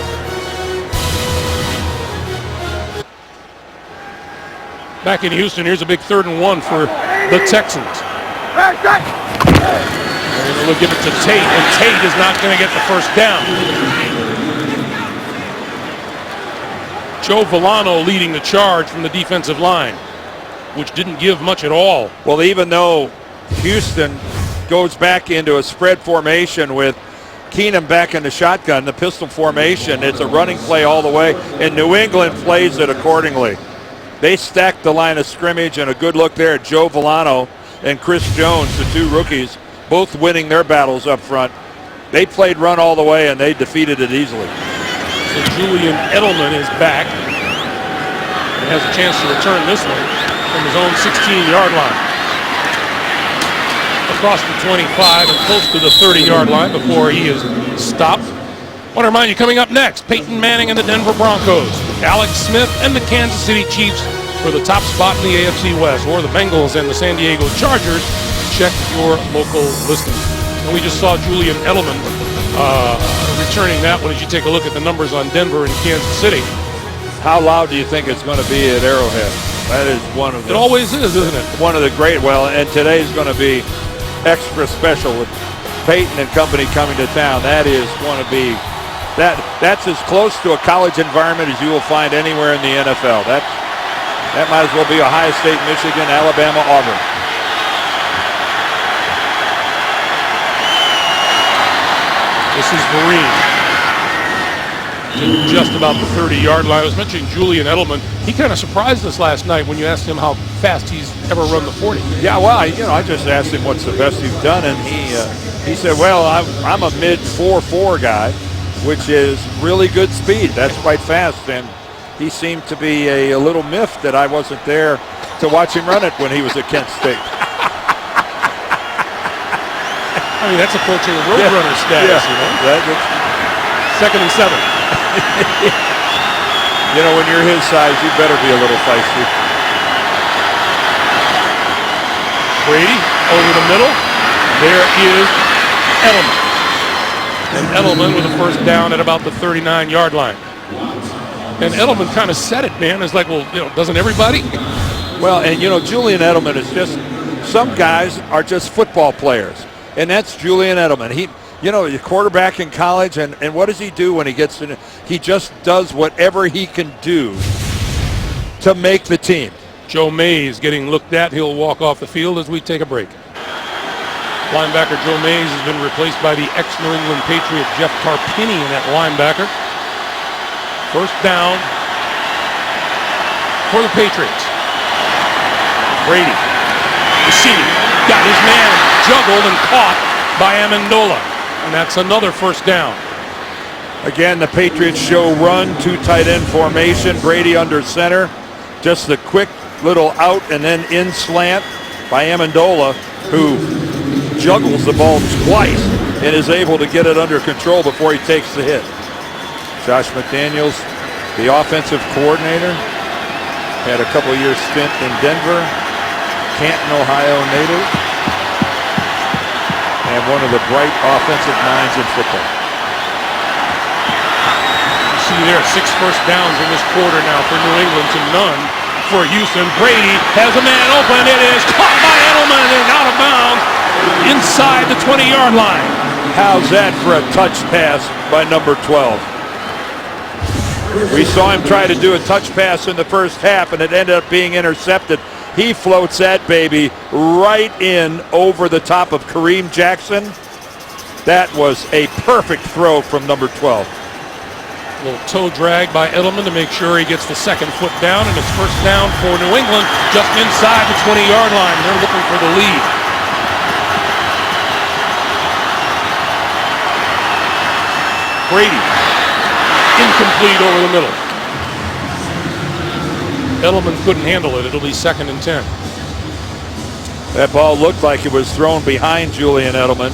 Back in Houston, here's a big 3rd and 1 for the Texans. And they'll give it to Tate, and Tate is not going to get the first down. Joe Villano leading the charge from the defensive line, which didn't give much at all. Well, even though Houston goes back into a spread formation with Keenum back in the shotgun, the pistol formation, it's a running play all the way, and New England plays it accordingly. They stacked the line of scrimmage, and a good look there at Joe Villano and Chris Jones, the 2 rookies, both winning their battles up front. They played run all the way, and they defeated it easily. So Julian Edelman is back and has a chance to return this one from his own 16-yard line. Across the 25 and close to the 30-yard line before he is stopped. I want to remind you, coming up next, Peyton Manning and the Denver Broncos, Alex Smith and the Kansas City Chiefs for the top spot in the AFC West, or the Bengals and the San Diego Chargers. Check your local listings. And we just saw Julian Edelman returning that one as you take a look at the numbers on Denver and Kansas City. How loud do you think it's going to be at Arrowhead? That is one of the... It always is, isn't it? One of the great, and today's going to be extra special with Peyton and company coming to town. That is going to be... That's as close to a college environment as you will find anywhere in the NFL. That might as well be Ohio State, Michigan, Alabama, Auburn. This is Vereen. Just about the 30-yard line. I was mentioning Julian Edelman. He kind of surprised us last night when you asked him how fast he's ever run the 40. Yeah, well, I just asked him what's the best you've done, and he said, well, I'm a mid 4.4 guy, which is really good speed. That's quite fast, and he seemed to be a little miffed that I wasn't there to watch him run it when he was at Kent State. I mean, that's approaching a roadrunner status, you know? 2nd and 7. You know, when you're his size, you better be a little feisty. Brady over the middle. There is Edelman. And Edelman with a first down at about the 39-yard line. And Edelman kind of said it, man. It's like, well, you know, doesn't everybody? Well, and, you know, Julian Edelman is just, some guys are just football players. And that's Julian Edelman. He, you know, he's a quarterback in college, and what does he do when he gets in? He just does whatever he can do to make the team. Joe Mays getting looked at. He'll walk off the field as we take a break. Linebacker Joe Mays has been replaced by the ex-New England Patriot Jeff Tarpinian at linebacker. First down for the Patriots. Brady receiving. Got his man juggled and caught by Amendola. And that's another first down. Again, the Patriots show run, 2 tight end formation. Brady under center. Just a quick little out and then in slant by Amendola, who juggles the ball twice and is able to get it under control before he takes the hit. Josh McDaniels, the offensive coordinator, had a couple years stint in Denver, Canton, Ohio native, and one of the bright offensive minds in football. You see there 6 first downs in this quarter now for New England to none for Houston. Brady has a man open. It is caught by Edelman and out of bounds inside the 20-yard line. How's that for a touch pass by number 12? We saw him try to do a touch pass in the first half, and it ended up being intercepted He floats that baby right in over the top of Kareem Jackson. That was a perfect throw from number 12. A little toe drag by Edelman to make sure he gets the second foot down, and it's first down for New England just inside the 20-yard line. They're looking for the lead. Brady, incomplete over the middle. Edelman couldn't handle it. It'll be 2nd and 10. That ball looked like it was thrown behind Julian Edelman.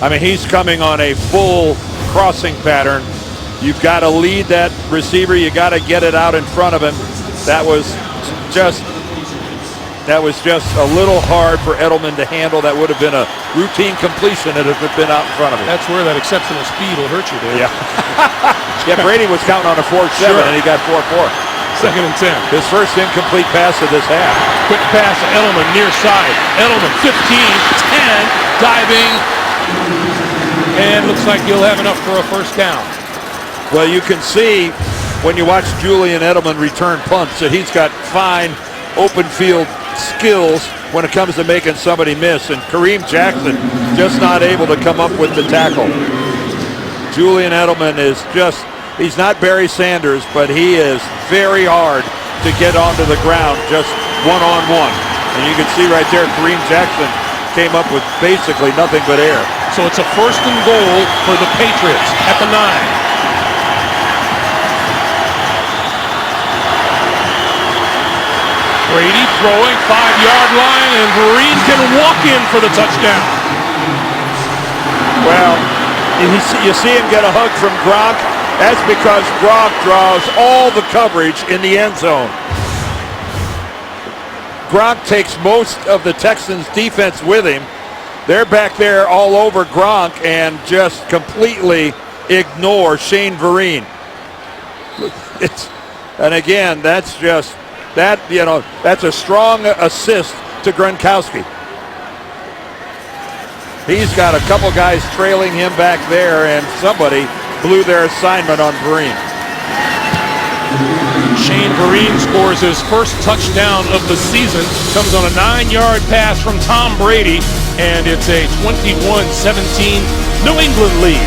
I mean, he's coming on a full crossing pattern. You've got to lead that receiver. You got to get it out in front of him. That was just a little hard for Edelman to handle. That would have been a routine completion if it had been out in front of him. That's where that exceptional speed will hurt you, Dave. Yeah. Yeah, Brady was counting on a 4-7, Sure. and he got 4-4. 2nd and 10. His first incomplete pass of this half. Quick pass to Edelman, near side. Edelman, 15, 10, diving. And looks like he'll have enough for a first down. Well, you can see when you watch Julian Edelman return punts that he's got fine open field skills when it comes to making somebody miss. And Kareem Jackson just not able to come up with the tackle. Julian Edelman is just, he's not Barry Sanders, but he is very hard to get onto the ground just one-on-one. And you can see right there, Kareem Jackson came up with basically nothing but air. So it's a 1st and goal for the Patriots at the 9. Brady throwing 5-yard line, and Vereen can walk in for the touchdown. Well, you see him get a hug from Gronk. That's because Gronk draws all the coverage in the end zone. Gronk takes most of the Texans' defense with him. They're back there all over Gronk and just completely ignore Shane Vereen. And again, that's a strong assist to Gronkowski. He's got a couple guys trailing him back there, and somebody blew their assignment on Vereen. Shane Vereen scores his first touchdown of the season. Comes on a 9-yard pass from Tom Brady, and it's a 21-17 New England lead.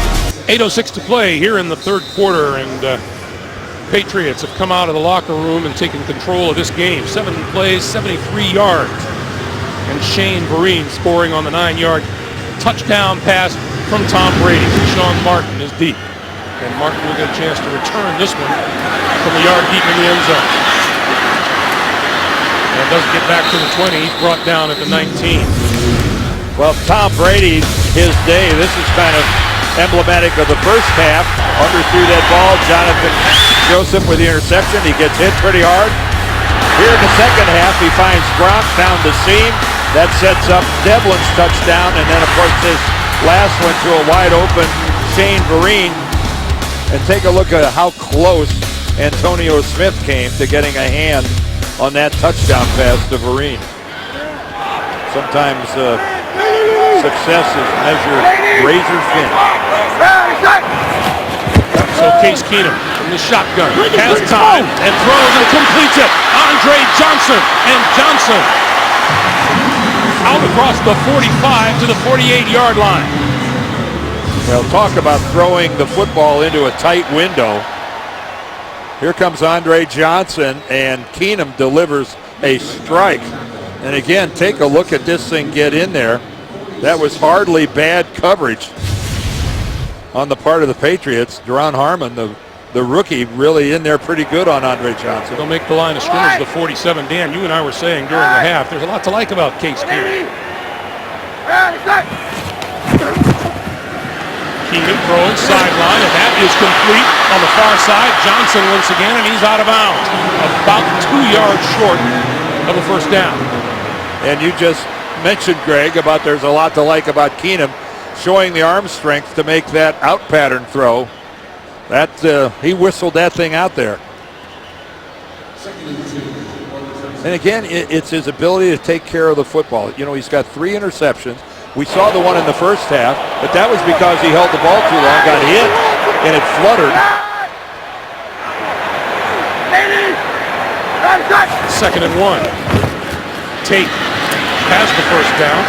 8:06 to play here in the third quarter, and Patriots have come out of the locker room and taken control of this game. 7 plays, 73 yards. And Shane Vereen scoring on the 9-yard touchdown pass from Tom Brady. Sean Martin is deep. And Martin will get a chance to return this one from a yard deep in the end zone. And doesn't get back to the 20. He's brought down at the 19. Well, Tom Brady, his day, this is kind of emblematic of the first half. Underthrew that ball. Jonathan Joseph with the interception. He gets hit pretty hard. Here in the second half, he finds Gronk down the seam. That sets up Devlin's touchdown, and then, of course, his last one to a wide-open Shane Vereen. And take a look at how close Antonio Smith came to getting a hand on that touchdown pass to Vereen. Sometimes success is measured razor thin. So Case Keenum from the shotgun has time and throws and completes it. Andre Johnson, and Johnson out across the 45 to the 48-yard line. Well, talk about throwing the football into a tight window. Here comes Andre Johnson, and Keenum delivers a strike. And again, take a look at this thing get in there. That was hardly bad coverage on the part of the Patriots. Deron Harmon, the rookie, really in there pretty good on Andre Johnson. They'll make the line of scrimmage the 47. Dan, you and I were saying during the half, there's a lot to like about Case Keenum. Keenum throwing sideline, and that is complete on the far side. Johnson once again, and he's out of bounds. About 2 yards short of a first down. And you just mentioned, Greg, about there's a lot to like about Keenum showing the arm strength to make that out pattern throw. That he whistled that thing out there. And again, it's his ability to take care of the football. You know, he's got 3 interceptions. We saw the one in the first half, but that was because he held the ball too long, got hit, and it fluttered. 2nd and 1. Tate has the first down.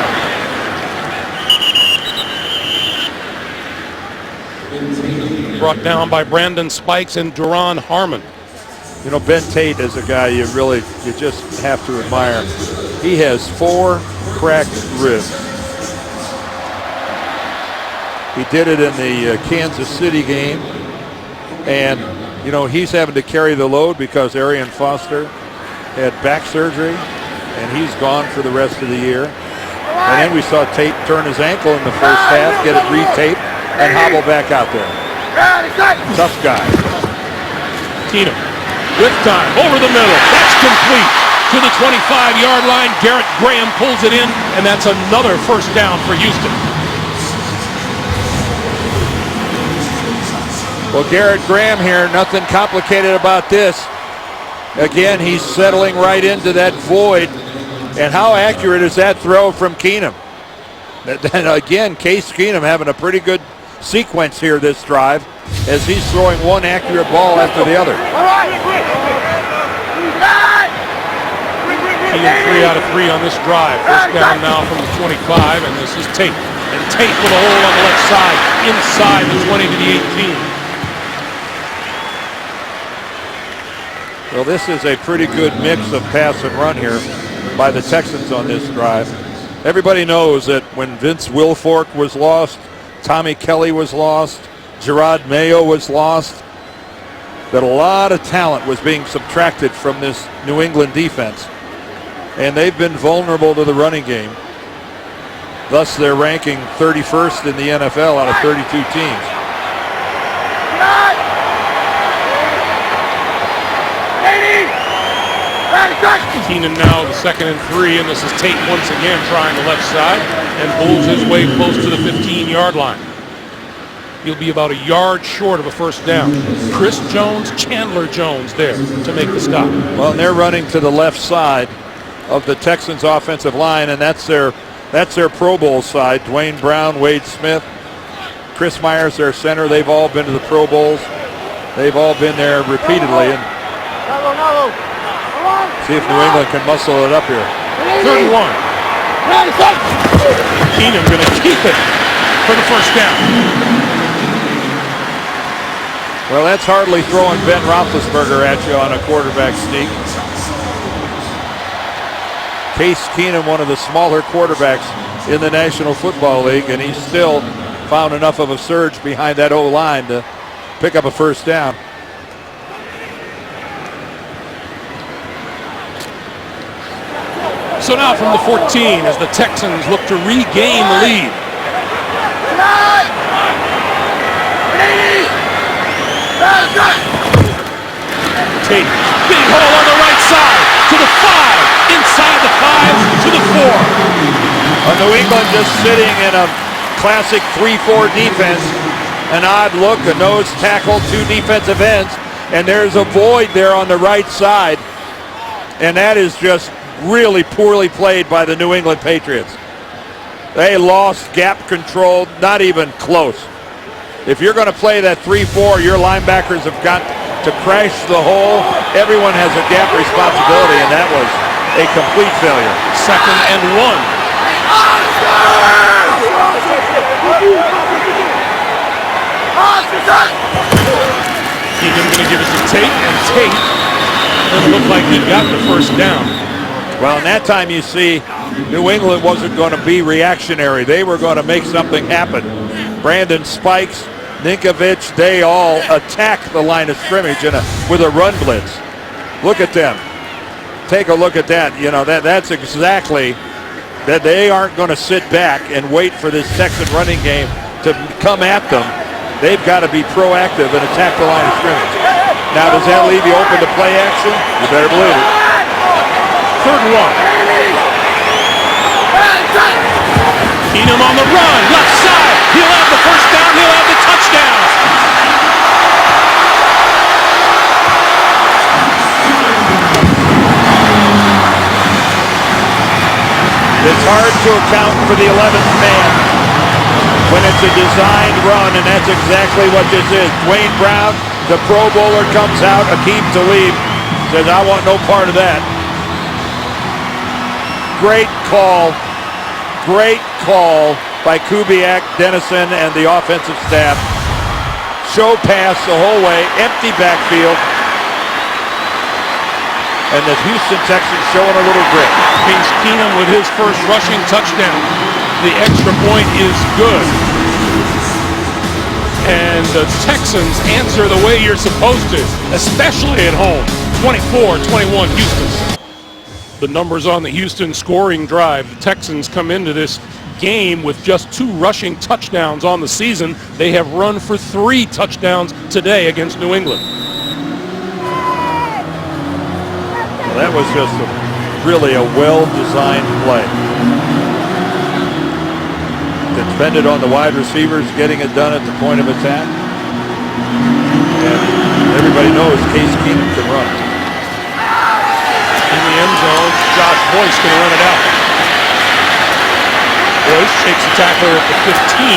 Brought down by Brandon Spikes and Duron Harmon. You know, Ben Tate is a guy you just have to admire. He has 4 cracked ribs. He did it in the Kansas City game. And, you know, he's having to carry the load because Arian Foster had back surgery, and he's gone for the rest of the year. And then we saw Tate turn his ankle in the first half, get it retaped, and hobble back out there. Tough guy. Keenum with time over the middle. That's complete to the 25-yard line. Garrett Graham pulls it in, and that's another first down for Houston. Well, Garrett Graham here, nothing complicated about this. Again, he's settling right into that void. And how accurate is that throw from Keenum? And again, Case Keenum having a pretty good sequence here this drive as he's throwing one accurate ball after the other. Keenum 3 out of 3 on this drive. First down now from the 25, and this is Tate. And Tate with a hole on the left side, inside the 20 to the 18. Well, this is a pretty good mix of pass and run here by the Texans on this drive. Everybody knows that when Vince Wilfork was lost, Tommy Kelly was lost, Gerard Mayo was lost, that a lot of talent was being subtracted from this New England defense. And they've been vulnerable to the running game. Thus, they're ranking 31st in the NFL out of 32 teams. Keenum now the 2nd and 3, and this is Tate once again trying the left side and pulls his way close to the 15-yard line. He'll be about a yard short of a first down. Chris Jones, Chandler Jones there to make the stop. Well, they're running to the left side of the Texans offensive line, and that's their Pro Bowl side. Dwayne Brown, Wade Smith, Chris Myers, their center. They've all been to the Pro Bowls. They've all been there repeatedly. And see if New England can muscle it up here. 3rd and 1. Keenum going to keep it for the first down. Well, that's hardly throwing Ben Roethlisberger at you on a quarterback sneak. Case Keenum, one of the smaller quarterbacks in the National Football League, and he's still found enough of a surge behind that O-line to pick up a first down. So now from the 14 as the Texans look to regain the lead. Tate, big hole on the right side to the 5, inside the 5 to the 4. New England just sitting in a classic 3-4 defense. An odd look, a nose tackle, 2 defensive ends, and there's a void there on the right side. And that is just really poorly played by the New England Patriots. They lost gap control, not even close. If you're going to play that 3-4, your linebackers have got to crash the hole. Everyone has a gap responsibility, and that was a complete failure. 2nd and 1. Keenum going to give it to Tate, and Tate doesn't look like he got the first down. Well, in that time you see New England wasn't going to be reactionary. They were going to make something happen. Brandon Spikes, Ninkovich, they all attack the line of scrimmage with a run blitz. Look at them. Take a look at that. You know, that's exactly that. They aren't going to sit back and wait for this Texan running game to come at them. They've got to be proactive and attack the line of scrimmage. Now, does that leave you open to play action? You better believe it. 3rd and 1. Keenum on the run, left side. He'll have the first down. He'll have the touchdown. It's hard to account for the 11th man when it's a designed run, and that's exactly what this is. Dwayne Brown, the Pro Bowler, comes out. Akeem Talib Says, I want no part of that. Great call by Kubiak, Dennison, and the offensive staff. Show pass the whole way, empty backfield. And the Houston Texans showing a little grit. Case Keenum with his first rushing touchdown. The extra point is good. And the Texans answer the way you're supposed to, especially at home. 24-21 Houston. The numbers on the Houston scoring drive. The Texans come into this game with just 2 rushing touchdowns on the season. They have run for 3 touchdowns today against New England. Well, that was just really a well-designed play. Depended on the wide receivers getting it done at the point of attack. And everybody knows Case Keenum can run. In the end zone, Josh Boyce going to run it out. Boyce shakes the tackler at the 15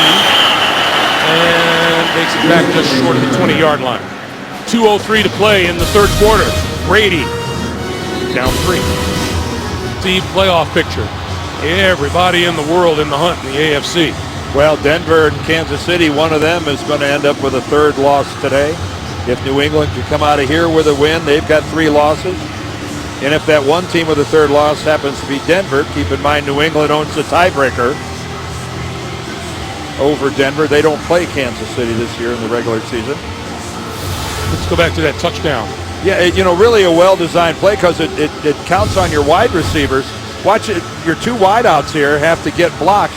and makes it back just short of the 20-yard line. 2:03 to play in the third quarter. Brady down 3. Steve, playoff picture. Everybody in the world in the hunt in the AFC. Well, Denver and Kansas City, one of them is going to end up with a 3rd loss today. If New England can come out of here with a win, they've got 3 losses. And if that one team with a 3rd loss happens to be Denver, keep in mind New England owns the tiebreaker over Denver. They don't play Kansas City this year in the regular season. Let's go back to that touchdown. Yeah, really a well-designed play because it counts on your wide receivers. Watch it, your 2 wideouts here have to get blocks,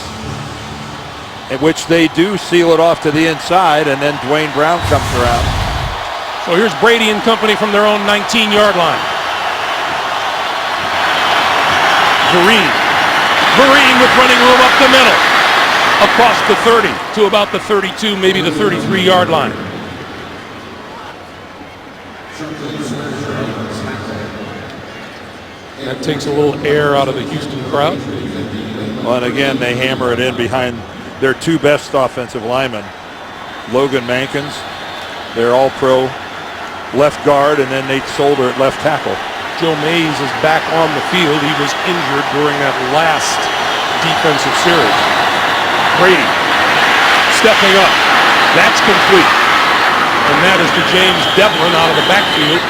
in which they do seal it off to the inside, and then Dwayne Brown comes around. So here's Brady and company from their own 19-yard line. Vereen with running room up the middle. Across the 30 to about the 32, maybe the 33-yard line. That takes a little air out of the Houston crowd. Well, and again, they hammer it in behind their 2 best offensive linemen. Logan Mankins, their all-pro left guard, and then Nate Solder at left tackle. Joe Mays is back on the field. He was injured during that last defensive series. Brady stepping up. That's complete. And that is to James Devlin out of the backfield.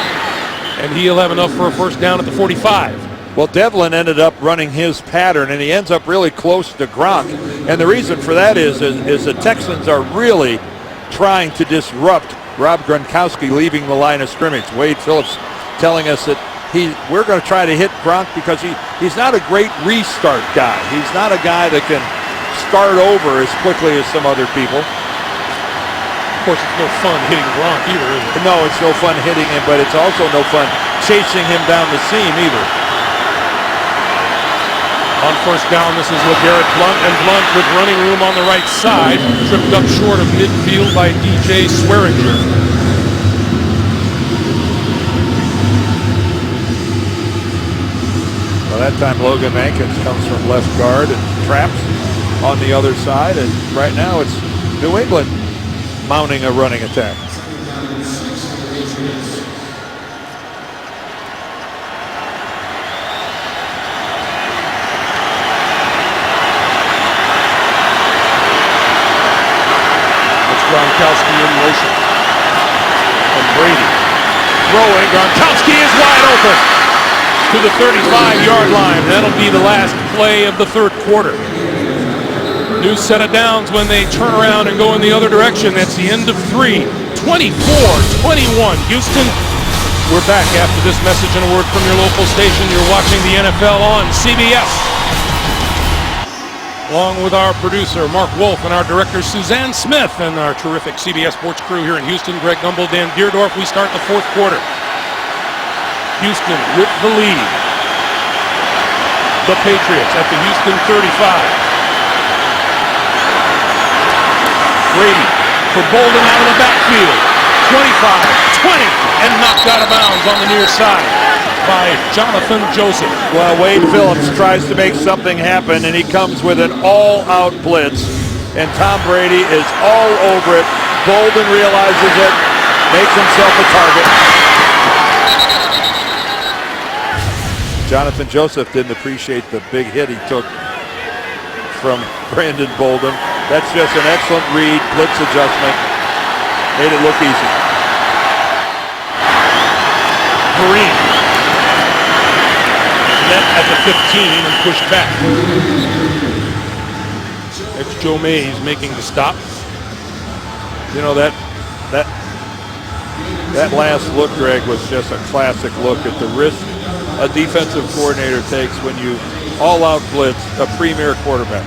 And he'll have enough for a first down at the 45. Well, Devlin ended up running his pattern, and he ends up really close to Gronk. And the reason for that is the Texans are really trying to disrupt Rob Gronkowski leaving the line of scrimmage. Wade Phillips telling us that we're going to try to hit Gronk because he's not a great restart guy. He's not a guy that can start over as quickly as some other people. Of course, it's no fun hitting Gronk either, is it? No, it's no fun hitting him, but it's also no fun chasing him down the seam either. On first down, this is LeGarrette Blount, and Blount with running room on the right side, tripped up short of midfield by DJ Swearinger. Well, that time Logan Mankins comes from left guard and traps on the other side, and right now it's New England mounting a running attack. Gronkowski in motion. And Brady throwing. Gronkowski is wide open to the 35-yard line. That'll be the last play of the third quarter. New set of downs when they turn around and go in the other direction. That's the end of 3. 24-21 Houston. We're back after this message and a word from your local station. You're watching the NFL on CBS. Along with our producer, Mark Wolf, and our director, Suzanne Smith, and our terrific CBS Sports crew here in Houston, Greg Gumbel, Dan Deerdorf, we start the fourth quarter. Houston with the lead. The Patriots at the Houston 35. Brady for Bolden out of the backfield. 25, 20, and knocked out of bounds on the near side by Jonathan Joseph. Well, Wade Phillips tries to make something happen, and he comes with an all-out blitz, and Tom Brady is all over it. Bolden realizes it, makes himself a target. Jonathan Joseph didn't appreciate the big hit he took from Brandon Bolden. That's just an excellent read, blitz adjustment. Made it look easy. Vereen met at the 15 and pushed back. It's Joe Mays making the stop. You know, that last look, Greg, was just a classic look at the risk a defensive coordinator takes when you all-out blitz a premier quarterback.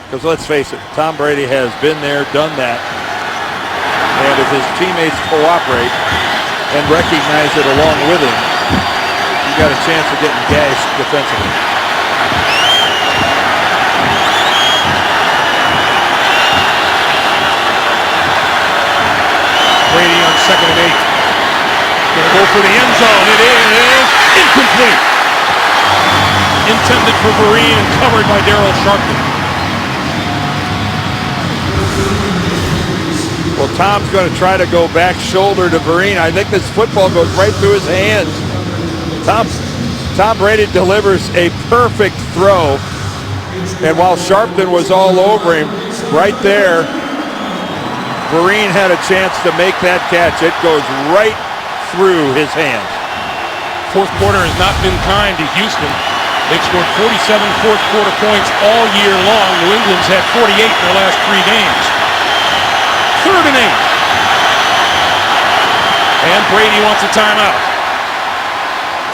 Because let's face it, Tom Brady has been there, done that. And if his teammates cooperate and recognize it along with him, you got a chance of getting gashed defensively. Brady on 2nd and 8. Gonna go for the end zone. It is incomplete. Intended for Vereen and covered by Daryl Sharpton. Well, Tom's going to try to go back shoulder to Vereen. I think this football goes right through his hands. Tom Brady delivers a perfect throw. And while Sharpton was all over him, right there, Vereen had a chance to make that catch. It goes right through his hands. Fourth quarter has not been kind to Houston. They've scored 47 fourth quarter points all year long. New England's had 48 in their last 3 games. 3rd and 8. And Brady wants a timeout.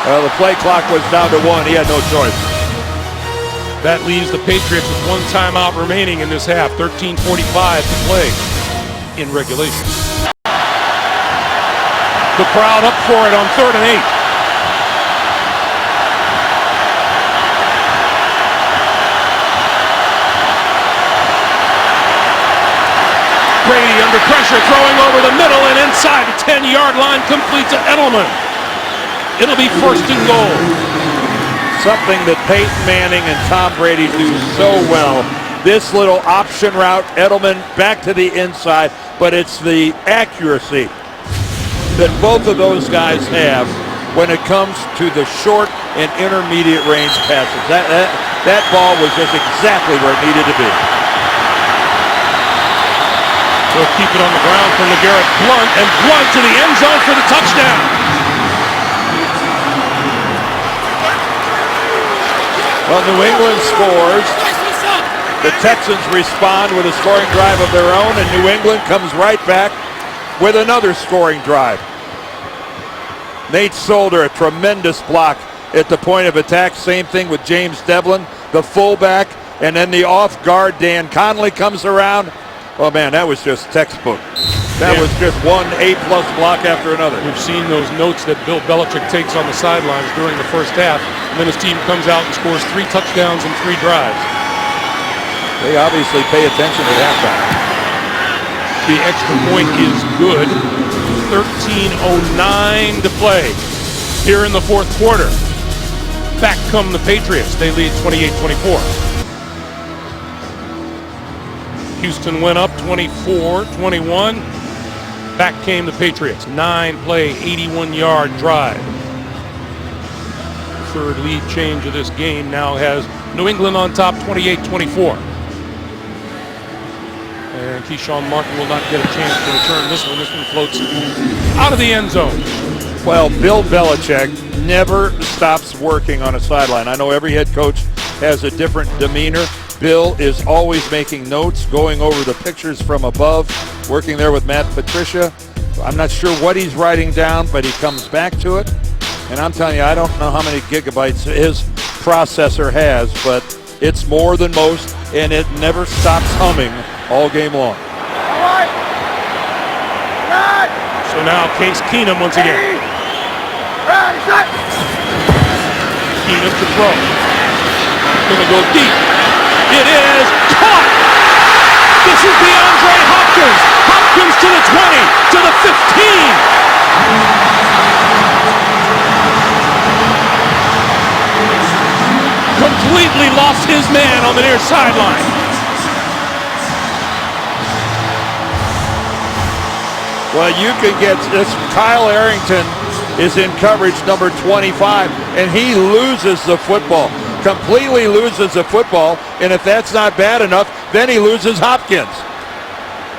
Well, the play clock was down to 1. He had no choice. That leaves the Patriots with 1 timeout remaining in this half. 13:45 to play in regulation. The crowd up for it on 3rd and 8. Brady under pressure, throwing over the middle and inside the 10-yard line, complete to Edelman. It'll be 1st and goal. Something that Peyton Manning and Tom Brady do so well. This little option route, Edelman back to the inside, but it's the accuracy that both of those guys have when it comes to the short and intermediate range passes. That ball was just exactly where it needed to be. They'll keep it on the ground for LeGarrette Blount, and Blount to the end zone for the touchdown. Well, New England scores. The Texans respond with a scoring drive of their own, and New England comes right back with another scoring drive. Nate Solder, a tremendous block at the point of attack. Same thing with James Devlin, the fullback, and then the off-guard Dan Conley comes around. Oh, man, that was just textbook. That was just one A-plus block after another. We've seen those notes that Bill Belichick takes on the sidelines during the first half, and then his team comes out and scores 3 touchdowns and 3 drives. They obviously pay attention at halftime. The extra point is good. 13:09 to play here in the fourth quarter. Back come the Patriots. They lead 28-24. Houston went up 24-21. Back came the Patriots. 9-play, 81-yard drive. Third lead change of this game now has New England on top 28-24. And Keyshawn Martin will not get a chance to return this one. This one floats out of the end zone. Well, Bill Belichick never stops working on a sideline. I know every head coach has a different demeanor. Bill is always making notes, going over the pictures from above, working there with Matt Patricia. I'm not sure what he's writing down, but he comes back to it. And I'm telling you, I don't know how many gigabytes his processor has, but it's more than most, and it never stops humming all game long. So now Case Keenum once again. Keenum to throw. Gonna go deep. It is caught. This is DeAndre Hopkins. Hopkins to the 20, to the 15. Completely lost his man on the near sideline. Well, you can get this. Kyle Arrington is in coverage number 25, and he loses the football. Completely loses the football, and if that's not bad enough, then he loses Hopkins.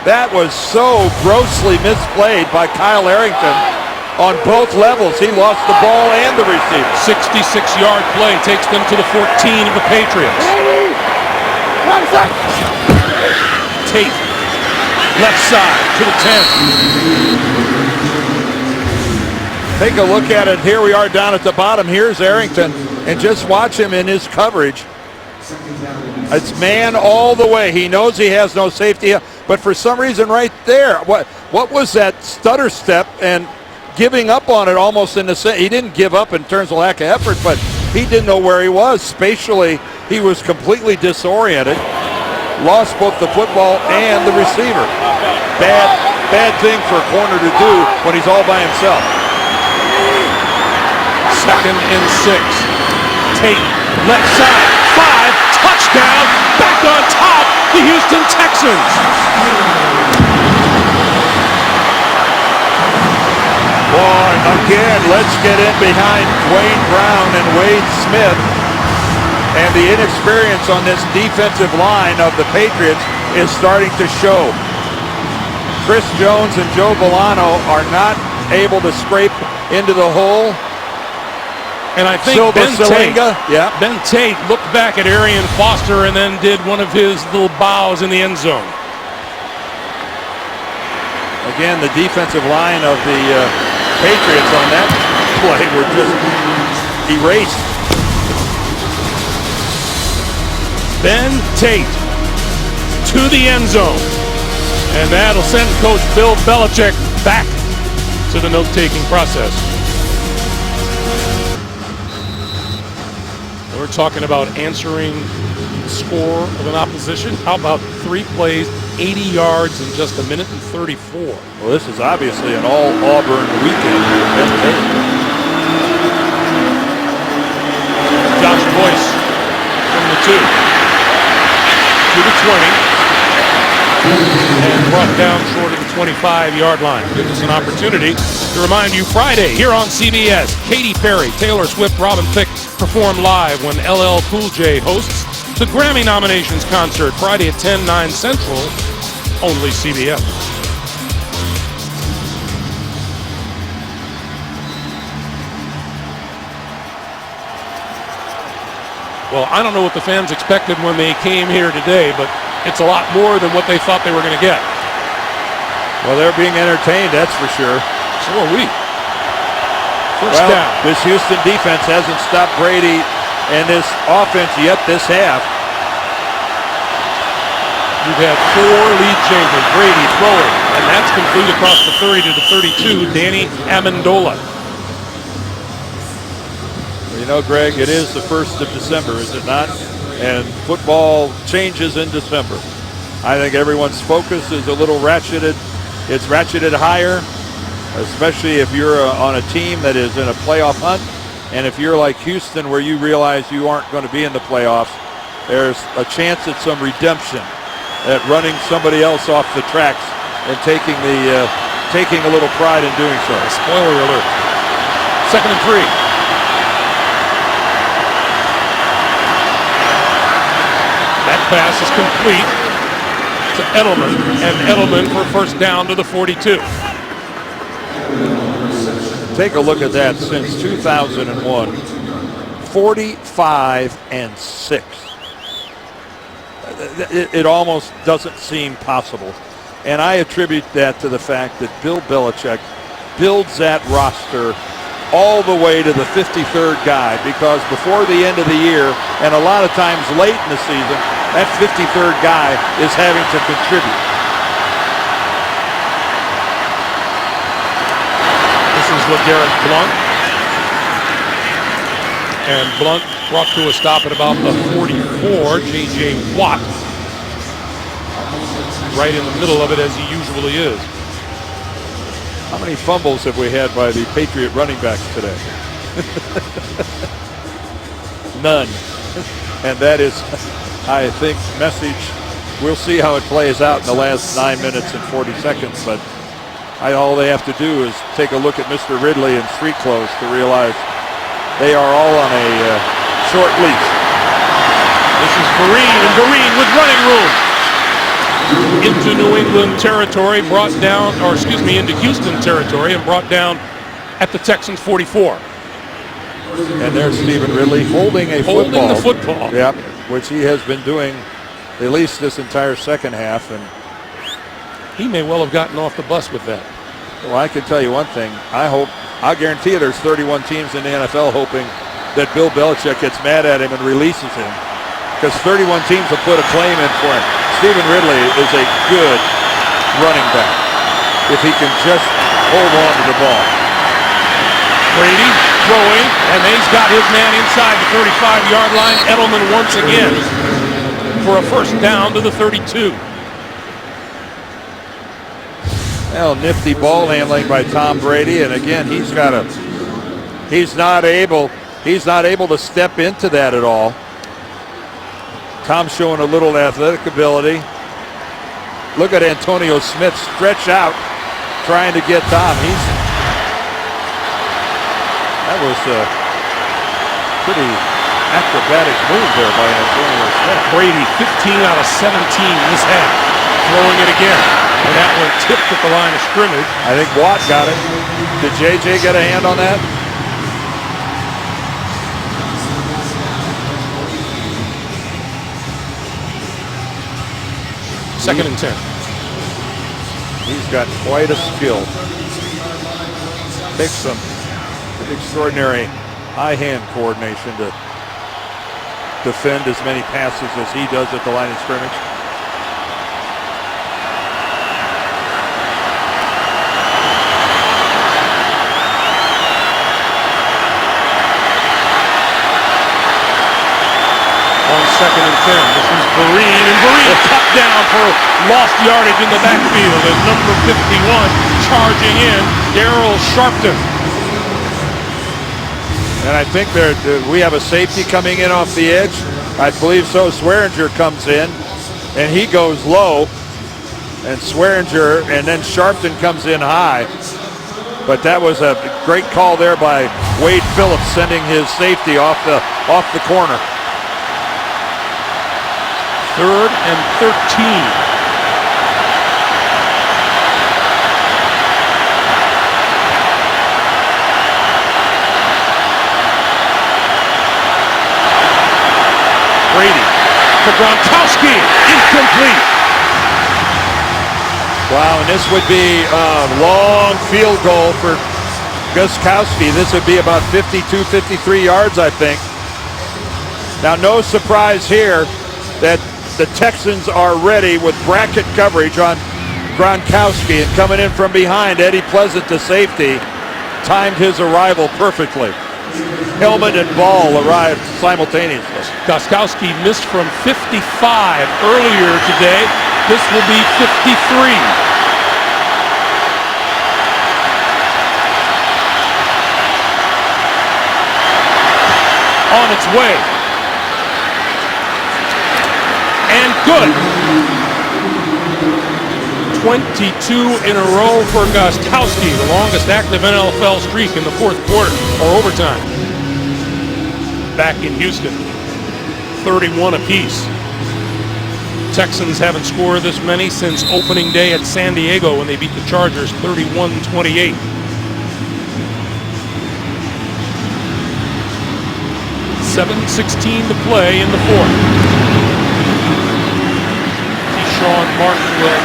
That was so grossly misplayed by Kyle Arrington on both levels. He lost the ball and the receiver. 66-yard play takes them to the 14 of the Patriots. Tate, left side to the 10. Take a look at it. Here we are down at the bottom. Here's Arrington, and just watch him in his coverage. It's man all the way. He knows he has no safety, but for some reason right there, what was that stutter step and giving up on it almost in the sense? He didn't give up in terms of lack of effort, but he didn't know where he was. Spatially, he was completely disoriented. Lost both the football and the receiver. Bad thing for a corner to do when he's all by himself. 2nd and 6. Tate, left side, 5, touchdown, back on top, the Houston Texans. Boy, again, let's get in behind Dwayne Brown and Wade Smith. And the inexperience on this defensive line of the Patriots is starting to show. Chris Jones and Joe Villano are not able to scrape into the hole. And I think Ben Tate looked back at Arian Foster and then did one of his little bows in the end zone. Again, the defensive line of the Patriots on that play were just erased. Ben Tate to the end zone. And that'll send Coach Bill Belichick back to the note-taking process. We're talking about answering the score of an opposition. How about 3 plays, 80 yards in just a minute and 34? Well, this is obviously an all-Auburn weekend. Josh Boyce from the 2 to the 20. And brought down short of the 25-yard line. Gives us an opportunity to remind you Friday here on CBS, Katy Perry, Taylor Swift, Robin Thicke perform live when LL Cool J hosts the Grammy nominations concert Friday at 10, 9 Central, only CBS. Well, I don't know what the fans expected when they came here today, but it's a lot more than what they thought they were going to get. Well, they're being entertained, that's for sure. So are we. First down. This Houston defense hasn't stopped Brady and this offense yet this half. You've had 4 lead changes. Brady throwing, and that's complete across the 30 to the 32. Danny Amendola. Well, you know, Greg, it is the 1st of December, is it not? And football changes in December. I think everyone's focus is a little ratcheted. It's ratcheted higher, especially if you're on a team that is in a playoff hunt. And if you're like Houston, where you realize you aren't going to be in the playoffs, there's a chance at some redemption, at running somebody else off the tracks and taking a little pride in doing so. Spoiler alert. 2nd and 3. That pass is complete to Edelman, and Edelman for first down to the 42. Take a look at that. Since 2001, 45-6. It almost doesn't seem possible. And I attribute that to the fact that Bill Belichick builds that roster all the way to the 53rd guy, because before the end of the year, and a lot of times late in the season, that 53rd guy is having to contribute. This is LeGarrette Blount. And Blount brought to a stop at about the 44. J.J. Watt right in the middle of it, as he usually is. How many fumbles have we had by the Patriot running backs today? None. And that is, I think, message. We'll see how it plays out in the last 9 minutes and 40 seconds, but All they have to do is take a look at Mr. Ridley in street clothes to realize they are all on a short leash. This is Vereen, and Vereen with running room. Into New England territory, into Houston territory, and brought down at the Texans 44. And there's Stephen Ridley holding football. Holding the football. Yep, which he has been doing at least this entire second half. And he may well have gotten off the bus with that. well, I can tell you one thing. I'll guarantee you there's 31 teams in the NFL hoping that Bill Belichick gets mad at him and releases him, because 31 teams have put a claim in for him. Stephen Ridley is a good running back if he can just hold on to the ball. Brady throwing, and he's got his man inside the 35-yard line. Edelman once again for a first down to the 32. Well, nifty ball handling by Tom Brady, and again, he's not able to step into that at all. Tom's showing a little athletic ability. Look at Antonio Smith stretch out, trying to get Tom. That was a pretty acrobatic move there by Antonio Smith. Brady 15 out of 17 this half, throwing it again. And that one tipped at the line of scrimmage. I think Watt got it. Did JJ get a hand on that? Second and 10. He's got quite a skill. Takes some extraordinary eye-hand coordination to defend as many passes as he does at the line of scrimmage. Second and 10. This is Vereen, and Vereen cut down for lost yardage in the backfield as number 51 charging in, Darryl Sharpton. And I think we have a safety coming in off the edge. I believe so. Swearinger comes in, and he goes low, and Swearinger, and then Sharpton comes in high. But that was a great call there by Wade Phillips, sending his safety off the corner. Third and 13. Brady to Gronkowski, incomplete. Wow, and this would be a long field goal for Gostkowski. This would be about 52, 53 yards, I think. Now, no surprise here that the Texans are ready with bracket coverage on Gronkowski, and coming in from behind, Eddie Pleasant, the safety, timed his arrival perfectly. Helmet and ball arrived simultaneously. Gostkowski missed from 55 earlier today. This will be 53. On its way. And good. 22 in a row for Gostkowski, the longest active NFL streak in the fourth quarter or overtime. Back in Houston, 31 apiece. Texans haven't scored this many since opening day at San Diego when they beat the Chargers 31-28. .7:16 to play in the fourth. Sean Martin will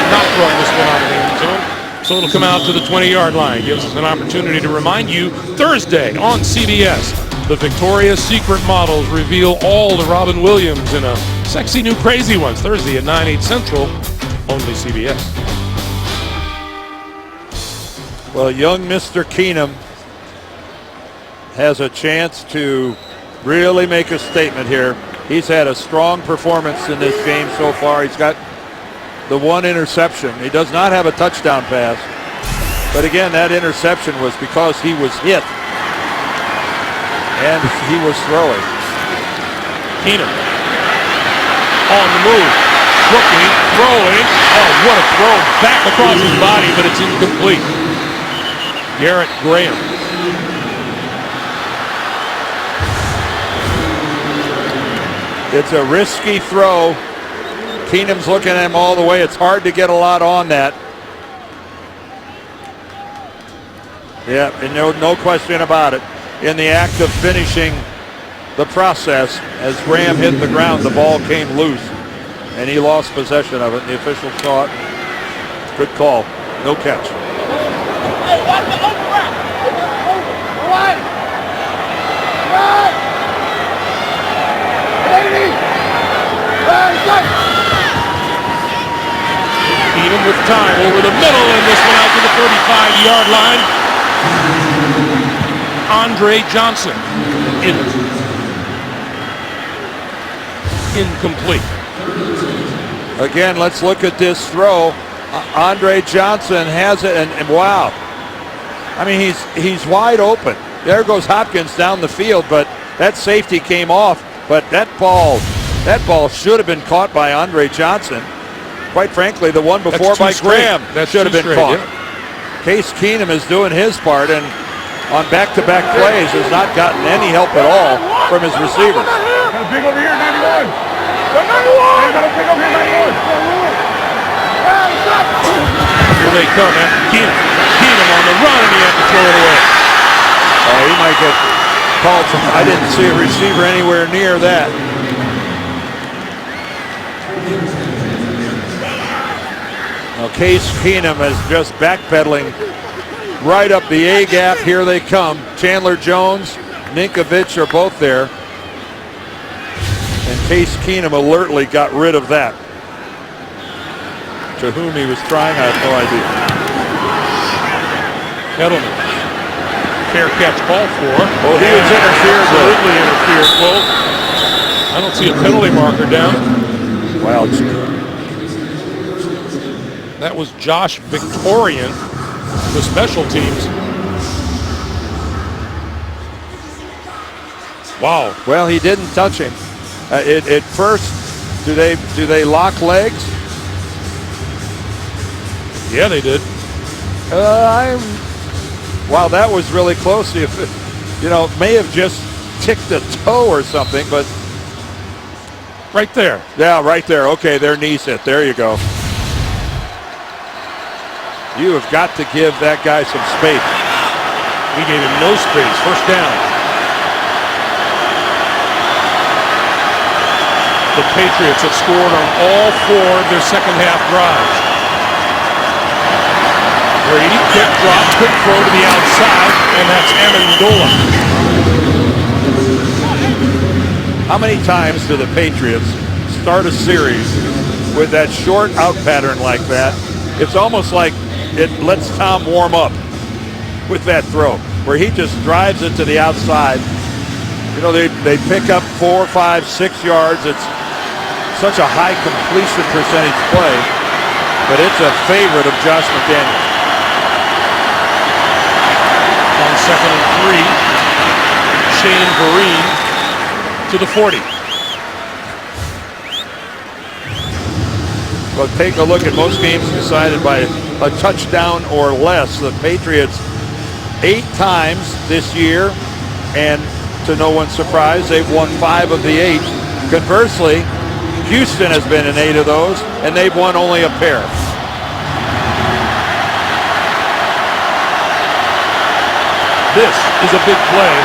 not throw this one out of the end zone, so it'll come out to the 20-yard line. Gives us an opportunity to remind you, Thursday on CBS, the Victoria's Secret models reveal all to Robin Williams in a sexy new Crazy Ones, Thursday at 9/8 Central, only CBS. Well, young Mr. Keenum has a chance to really make a statement here. He's had a strong performance in this game so far. He's got the one interception. He does not have a touchdown pass. But again, that interception was because he was hit. And he was throwing. Keenum on the move. looking, throwing. Oh, what a throw. Back across his body, but it's incomplete. Garrett Graham. It's a risky throw. Keenum's looking at him all the way. It's hard to get a lot on that. Yeah, and no question about it. In the act of finishing the process, as Graham hit the ground, the ball came loose, and he lost possession of it. The official saw it. Good call. No catch. Hey, watch the override. Right. Keenum with time over the middle, and this one out to the 35-yard line. Andre Johnson incomplete. Again, let's look at this throw. Andre Johnson has it, and wow. I mean, he's wide open. There goes Hopkins down the field, but that safety came off. But that ball should have been caught by Andre Johnson. Quite frankly, the one before by Graham should have been caught. Yeah. Case Keenum is doing his part, and on back-to-back plays has not gotten any help at all from his receivers. Got a big over here, 91. 91! Got a big over here, 91. Here they come after Keenum. Keenum on the run, and he had to throw it away. He might get called from. I didn't see a receiver anywhere near that. Now Case Keenum is just backpedaling right up the A-gap. Here they come. Chandler Jones, Ninkovich are both there. And Case Keenum alertly got rid of that. To whom he was trying, I have no idea. Edelman. Fair catch call for. Oh, he was interfered with. Absolutely interfered. Well, I don't see a penalty marker down. Wow. That was Josh Victorian, the special teams. Wow. Well, he didn't touch him. At first, do they lock legs? Yeah, they did. Wow, that was really close. If it, may have just ticked a toe or something, but right there. Yeah, right there. Okay, their knees hit. There you go. You have got to give that guy some space. He gave him no space. First down. The Patriots have scored on all four of their second half drives. Brady, quick drop, quick throw to the outside, and that's Amendola. How many times do the Patriots start a series with that short out pattern like that? It's almost like it lets Tom warm up with that throw, where he just drives it to the outside. They pick up 4, 5, 6 yards. It's such a high completion percentage play, but it's a favorite of Josh McDaniels. On 2nd and 3, Shane Vereen to the 40. Well, take a look at most games decided by a touchdown or less. The Patriots 8 times this year, and to no one's surprise, they've won 5 of the 8. Conversely, Houston has been in 8 of those, and they've won only a pair. This is a big play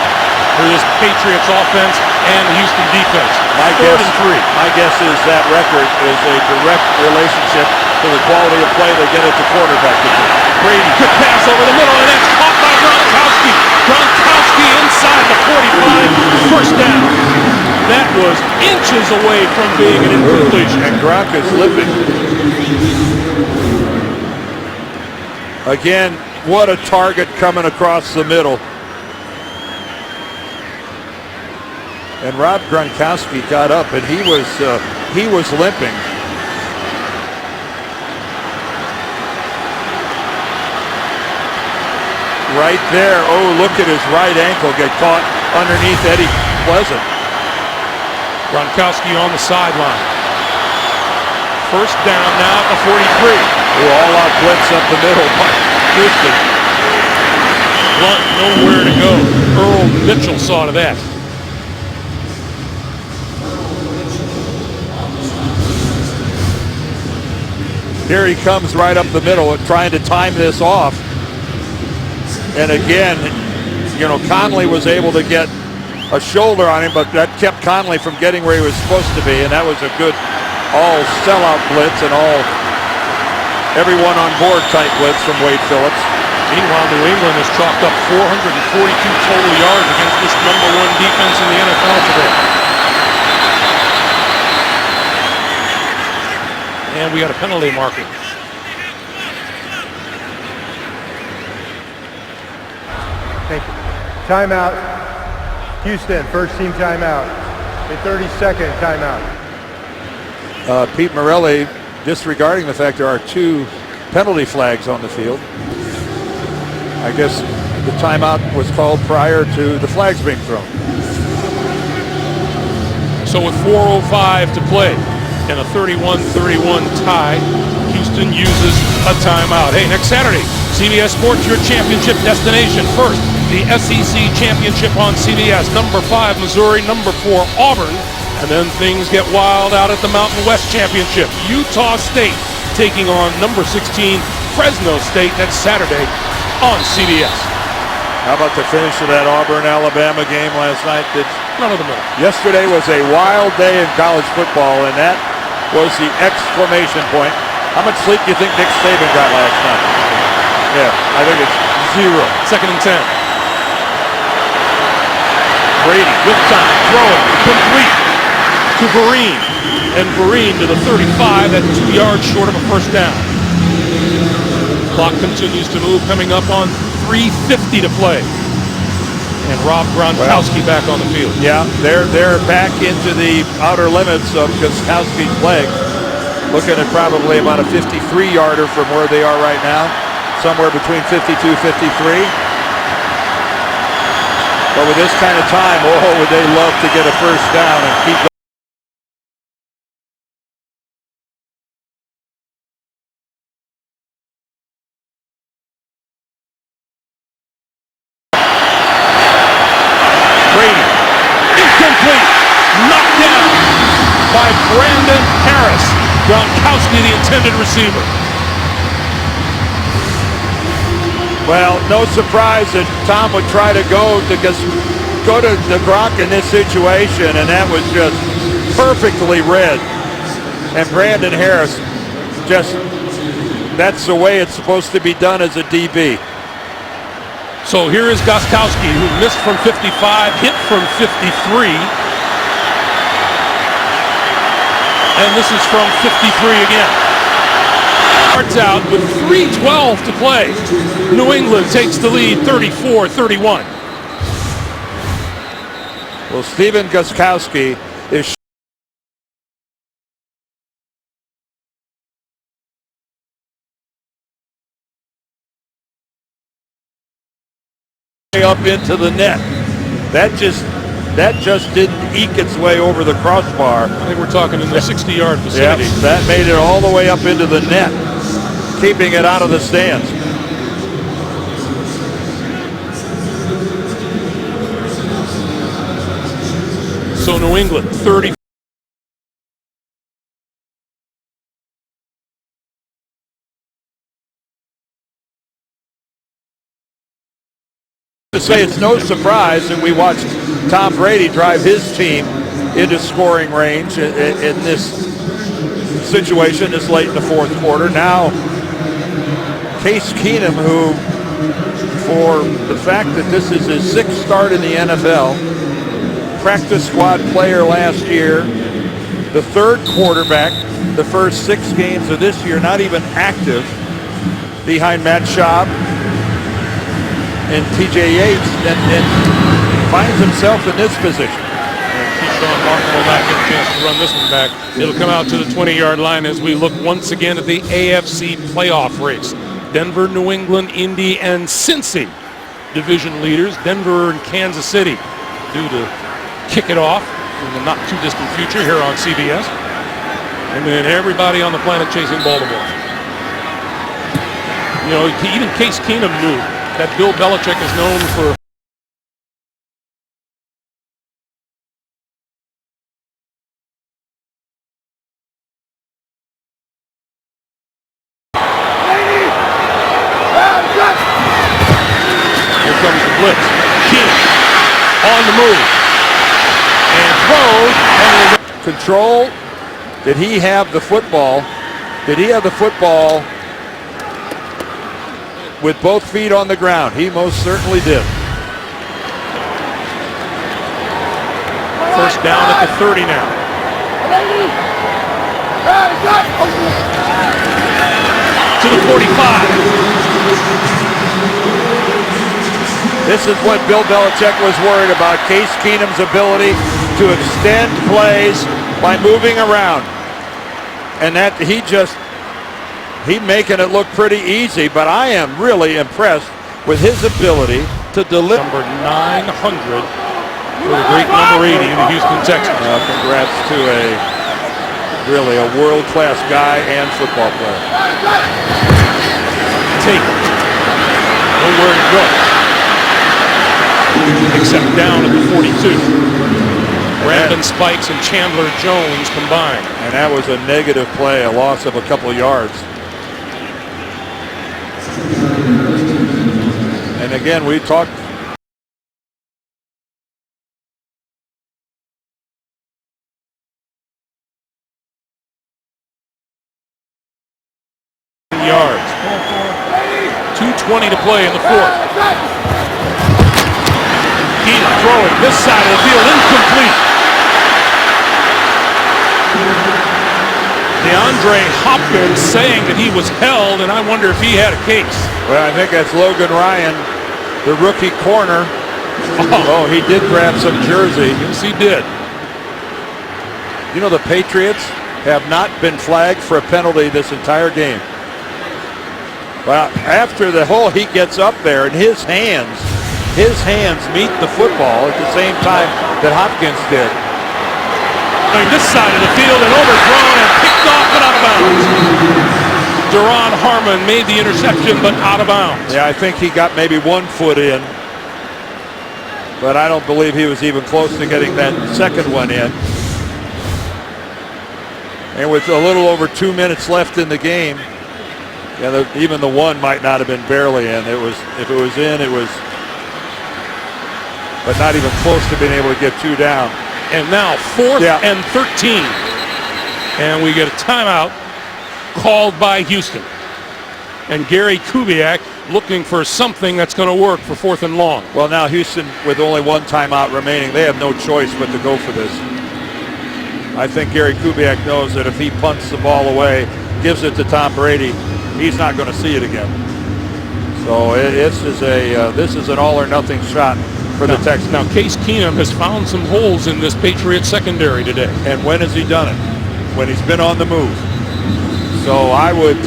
for this Patriots offense and the Houston defense. My guess is that record is a direct relationship to the quality of play they get at the quarterback position. Brady, quick pass over the middle, and that's caught by Gronkowski. Gronkowski inside the 45, first down. That was inches away from being an incompletion. And Gronk is limping. Again, what a target coming across the middle. And Rob Gronkowski got up, and he was limping. Right there. Oh, look at his right ankle get caught underneath Eddie Pleasant. Gronkowski on the sideline. First down now at the 43. All-out blitz up the middle by Houston. Blunt nowhere to go. Earl Mitchell saw to that. Here he comes right up the middle trying to time this off. And again, Conley was able to get a shoulder on him, but that kept Conley from getting where he was supposed to be, and that was a good all sellout blitz and all everyone on board type blitz from Wade Phillips. Meanwhile, New England has chalked up 442 total yards against this number one defense in the NFL today. And we got a penalty marker. Thank you. Timeout. Houston, first team timeout. A 30-second timeout. Pete Morelli disregarding the fact there are 2 penalty flags on the field. I guess the timeout was called prior to the flags being thrown. So with 4:05 to play and a 31-31 tie, Houston uses a timeout. Hey, next Saturday, CBS Sports, your championship destination. First, the SEC championship on CBS. Number 5, Missouri. Number 4, Auburn. And then things get wild out at the Mountain West Championship. Utah State taking on number 16, Fresno State. That's Saturday on CBS. How about the finish of that Auburn-Alabama game last night? None of them are. Yesterday was a wild day in college football, and that was the exclamation point. How much sleep do you think Nick Saban got last night? Yeah, I think it's 0. 2nd and 10. Brady With time, throwing, complete to Vereen. And Vereen to the 35, that's 2 yards short of a first down. Clock continues to move, coming up on 3:50 to play. And Rob Gronkowski back on the field. Yeah, they're back into the outer limits of Gronkowski's leg. Looking at probably about a 53-yarder from where they are right now. Somewhere between 52, 53. But with this kind of time, would they love to get a first down and keep going. Brady, incomplete, knocked down by Brandon Harris. Gronkowski, the intended receiver. Well, no surprise that Tom would try to go to Gronk in this situation, and that was just perfectly read. And Brandon Harris, that's the way it's supposed to be done as a DB. So here is Gronkowski, who missed from 55, hit from 53. And this is from 53 again. Starts out with 3:12 to play. New England takes the lead 34-31. Well, Stephen Gostkowski is up into the net. That just didn't eke its way over the crossbar. I think we're talking in the 60-yard vicinity. Yep, that made it all the way up into the net, keeping it out of the stands. So New England 30. To say it's no surprise that we watched Tom Brady drive his team into scoring range in this situation this late in the fourth quarter. Now, Case Keenum, who, for the fact that this is his 6th start in the NFL, practice squad player last year, the 3rd quarterback, the first 6 games of this year, not even active, behind Matt Schaub and T.J. Yates, and finds himself in this position. Keyshawn Martin will not get a chance to run this one back. It'll come out to the 20-yard line as we look once again at the AFC playoff race. Denver, New England, Indy, and Cincy, division leaders. Denver and Kansas City due to kick it off in the not-too-distant future here on CBS. And then everybody on the planet chasing Baltimore. You know, even Case Keenum knew that Bill Belichick is known for Here comes the blitz. Keenum on the move. And throws. And Control. Did he have the football? Did he have the football with both feet on the ground? He most certainly did. First down at the 30 now. To the 45. This is what Bill Belichick was worried about, Case Keenum's ability to extend plays by moving around. And that he making it look pretty easy, but I am really impressed with his ability to deliver. Number 900 for the great number 80 in the Houston Texans. Congrats to really a world-class guy and football player. Take nowhere to go except down at the 42. Brandon Spikes and Chandler Jones combined. And that was a negative play, a loss of a couple of yards. And again, we talked. Yards. 2:20 to play in the fourth. Keenum throwing this side of the field, incomplete. DeAndre Hopkins saying that he was held, and I wonder if he had a case. Well, I think that's Logan Ryan, the rookie corner. Oh, he did grab some jersey. Yes, he did. You know, the Patriots have not been flagged for a penalty this entire game. Well, after the hole, he gets up there, and his hands meet the football at the same time that Hopkins did. This side of the field and overthrown and picked off and out of bounds. Duron Harmon made the interception, but out of bounds. Yeah, I think he got maybe 1 foot in, but I don't believe he was even close to getting that second one in. And with a little over 2 minutes left in the game, yeah, even the one might not have been barely in. It was, if it was in, it was, but not even close to being able to get 2 down. And now 4th and 13. And we get a timeout called by Houston. And Gary Kubiak looking for something that's going to work for 4th and long. Well, now Houston, with only 1 timeout remaining, they have no choice but to go for this. I think Gary Kubiak knows that if he punts the ball away, gives it to Tom Brady, he's not going to see it again. So this is an all or nothing shot for the Texans. Now, Case Keenum has found some holes in this Patriots secondary today. And when has he done it? When he's been on the move. So I would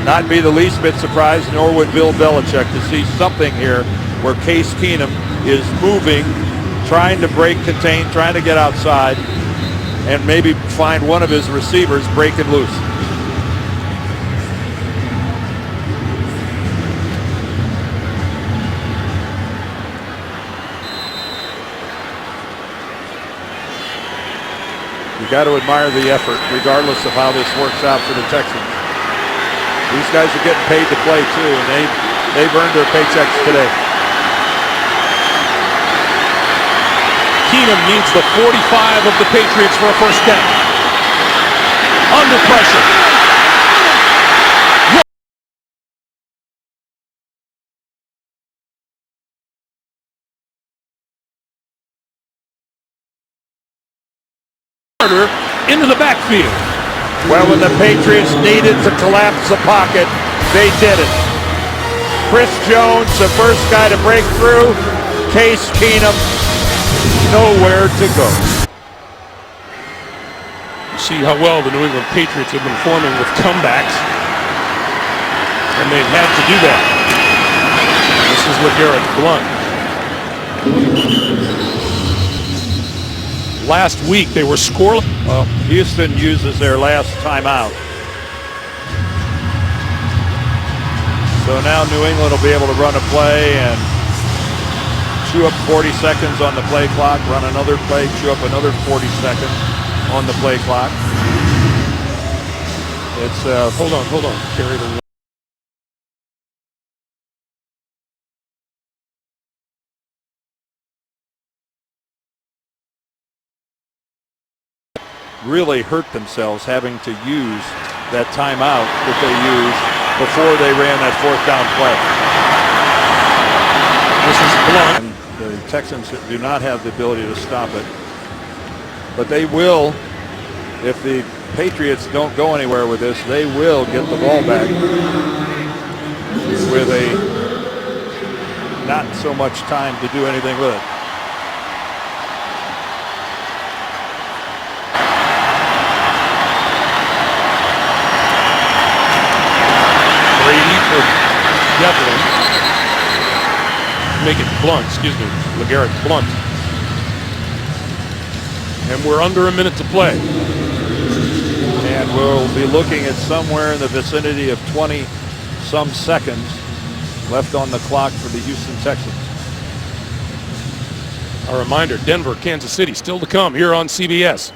not be the least bit surprised, nor would Bill Belichick, to see something here where Case Keenum is moving, trying to break, contain, trying to get outside, and maybe find one of his receivers breaking loose. You got to admire the effort, regardless of how this works out for the Texans. These guys are getting paid to play too, and they've earned their paychecks today. Keenum needs the 45 of the Patriots for a first down. Under pressure. Into the backfield. Well, when the Patriots needed to collapse the pocket, they did it. Chris Jones, the first guy to break through. Case Keenum, nowhere to go. You see how well the New England Patriots have been forming with comebacks. And they've had to do that. This is LeGarrette Blount. Last week they were scoreless. Well, Houston uses their last timeout. So now New England will be able to run a play and chew up 40 seconds on the play clock, run another play, chew up another 40 seconds on the play clock. It's Hold on. Carry the really hurt themselves having to use that timeout that they used before they ran that fourth down play. This is Blunt. And the Texans do not have the ability to stop it. But they will, if the Patriots don't go anywhere with this, they will get the ball back with not so much time to do anything with it. Devlin. Make it Blunt, LeGarrette Blunt. And we're under a minute to play. And we'll be looking at somewhere in the vicinity of 20-some seconds left on the clock for the Houston Texans. A reminder, Denver, Kansas City still to come here on CBS.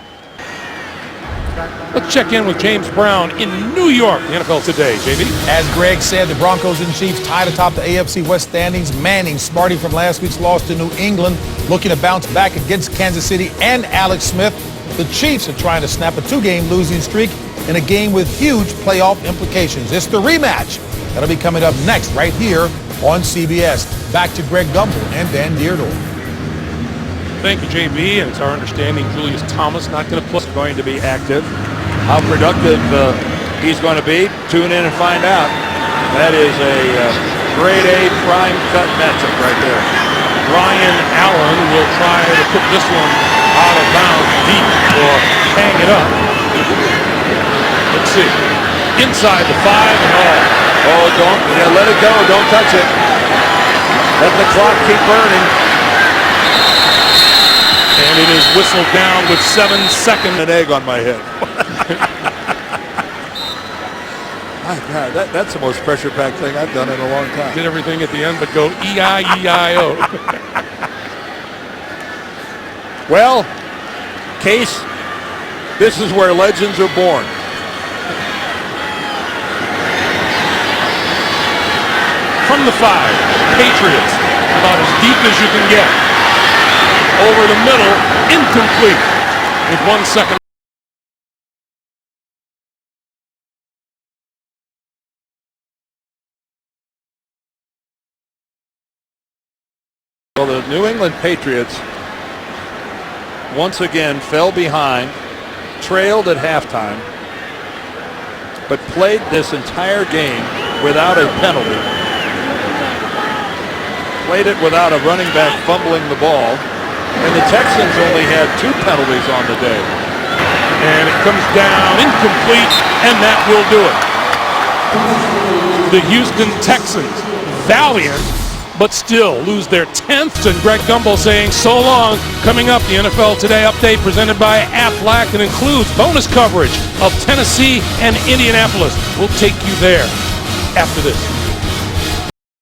Let's check in with James Brown in New York, the NFL Today. JB? As Greg said, the Broncos and Chiefs tied atop the AFC West standings. Manning, smarty from last week's loss to New England, looking to bounce back against Kansas City and Alex Smith. The Chiefs are trying to snap a 2-game losing streak in a game with huge playoff implications. It's the rematch. That'll be coming up next right here on CBS. Back to Greg Gumbel and Dan Deardorff. Thank you, JB. And it's our understanding Julius Thomas not going to play. Going to be active. How productive he's going to be, tune in and find out. That is a grade A prime cut matchup right there. Ryan Allen will try to put this one out of bounds deep or hang it up. Let's see. Inside the 5 and all. Oh, let it go. Don't touch it. Let the clock keep burning. And it is whistled down with 7 seconds. An egg on my head. My God, that's the most pressure-packed thing I've done in a long time. Did everything at the end but go E-I-E-I-O. Well, Case, this is where legends are born. From the 5, Patriots, about as deep as you can get. Over the middle, incomplete with 1 second. Well, the New England Patriots once again fell behind, trailed at halftime, but played this entire game without a penalty. Played it without a running back fumbling the ball. And the Texans only had 2 penalties on the day. And it comes down incomplete, and that will do it. The Houston Texans, valiant, but still lose their 10th. And Greg Gumbel saying so long. Coming up, the NFL Today update presented by Aflac and includes bonus coverage of Tennessee and Indianapolis. We'll take you there after this.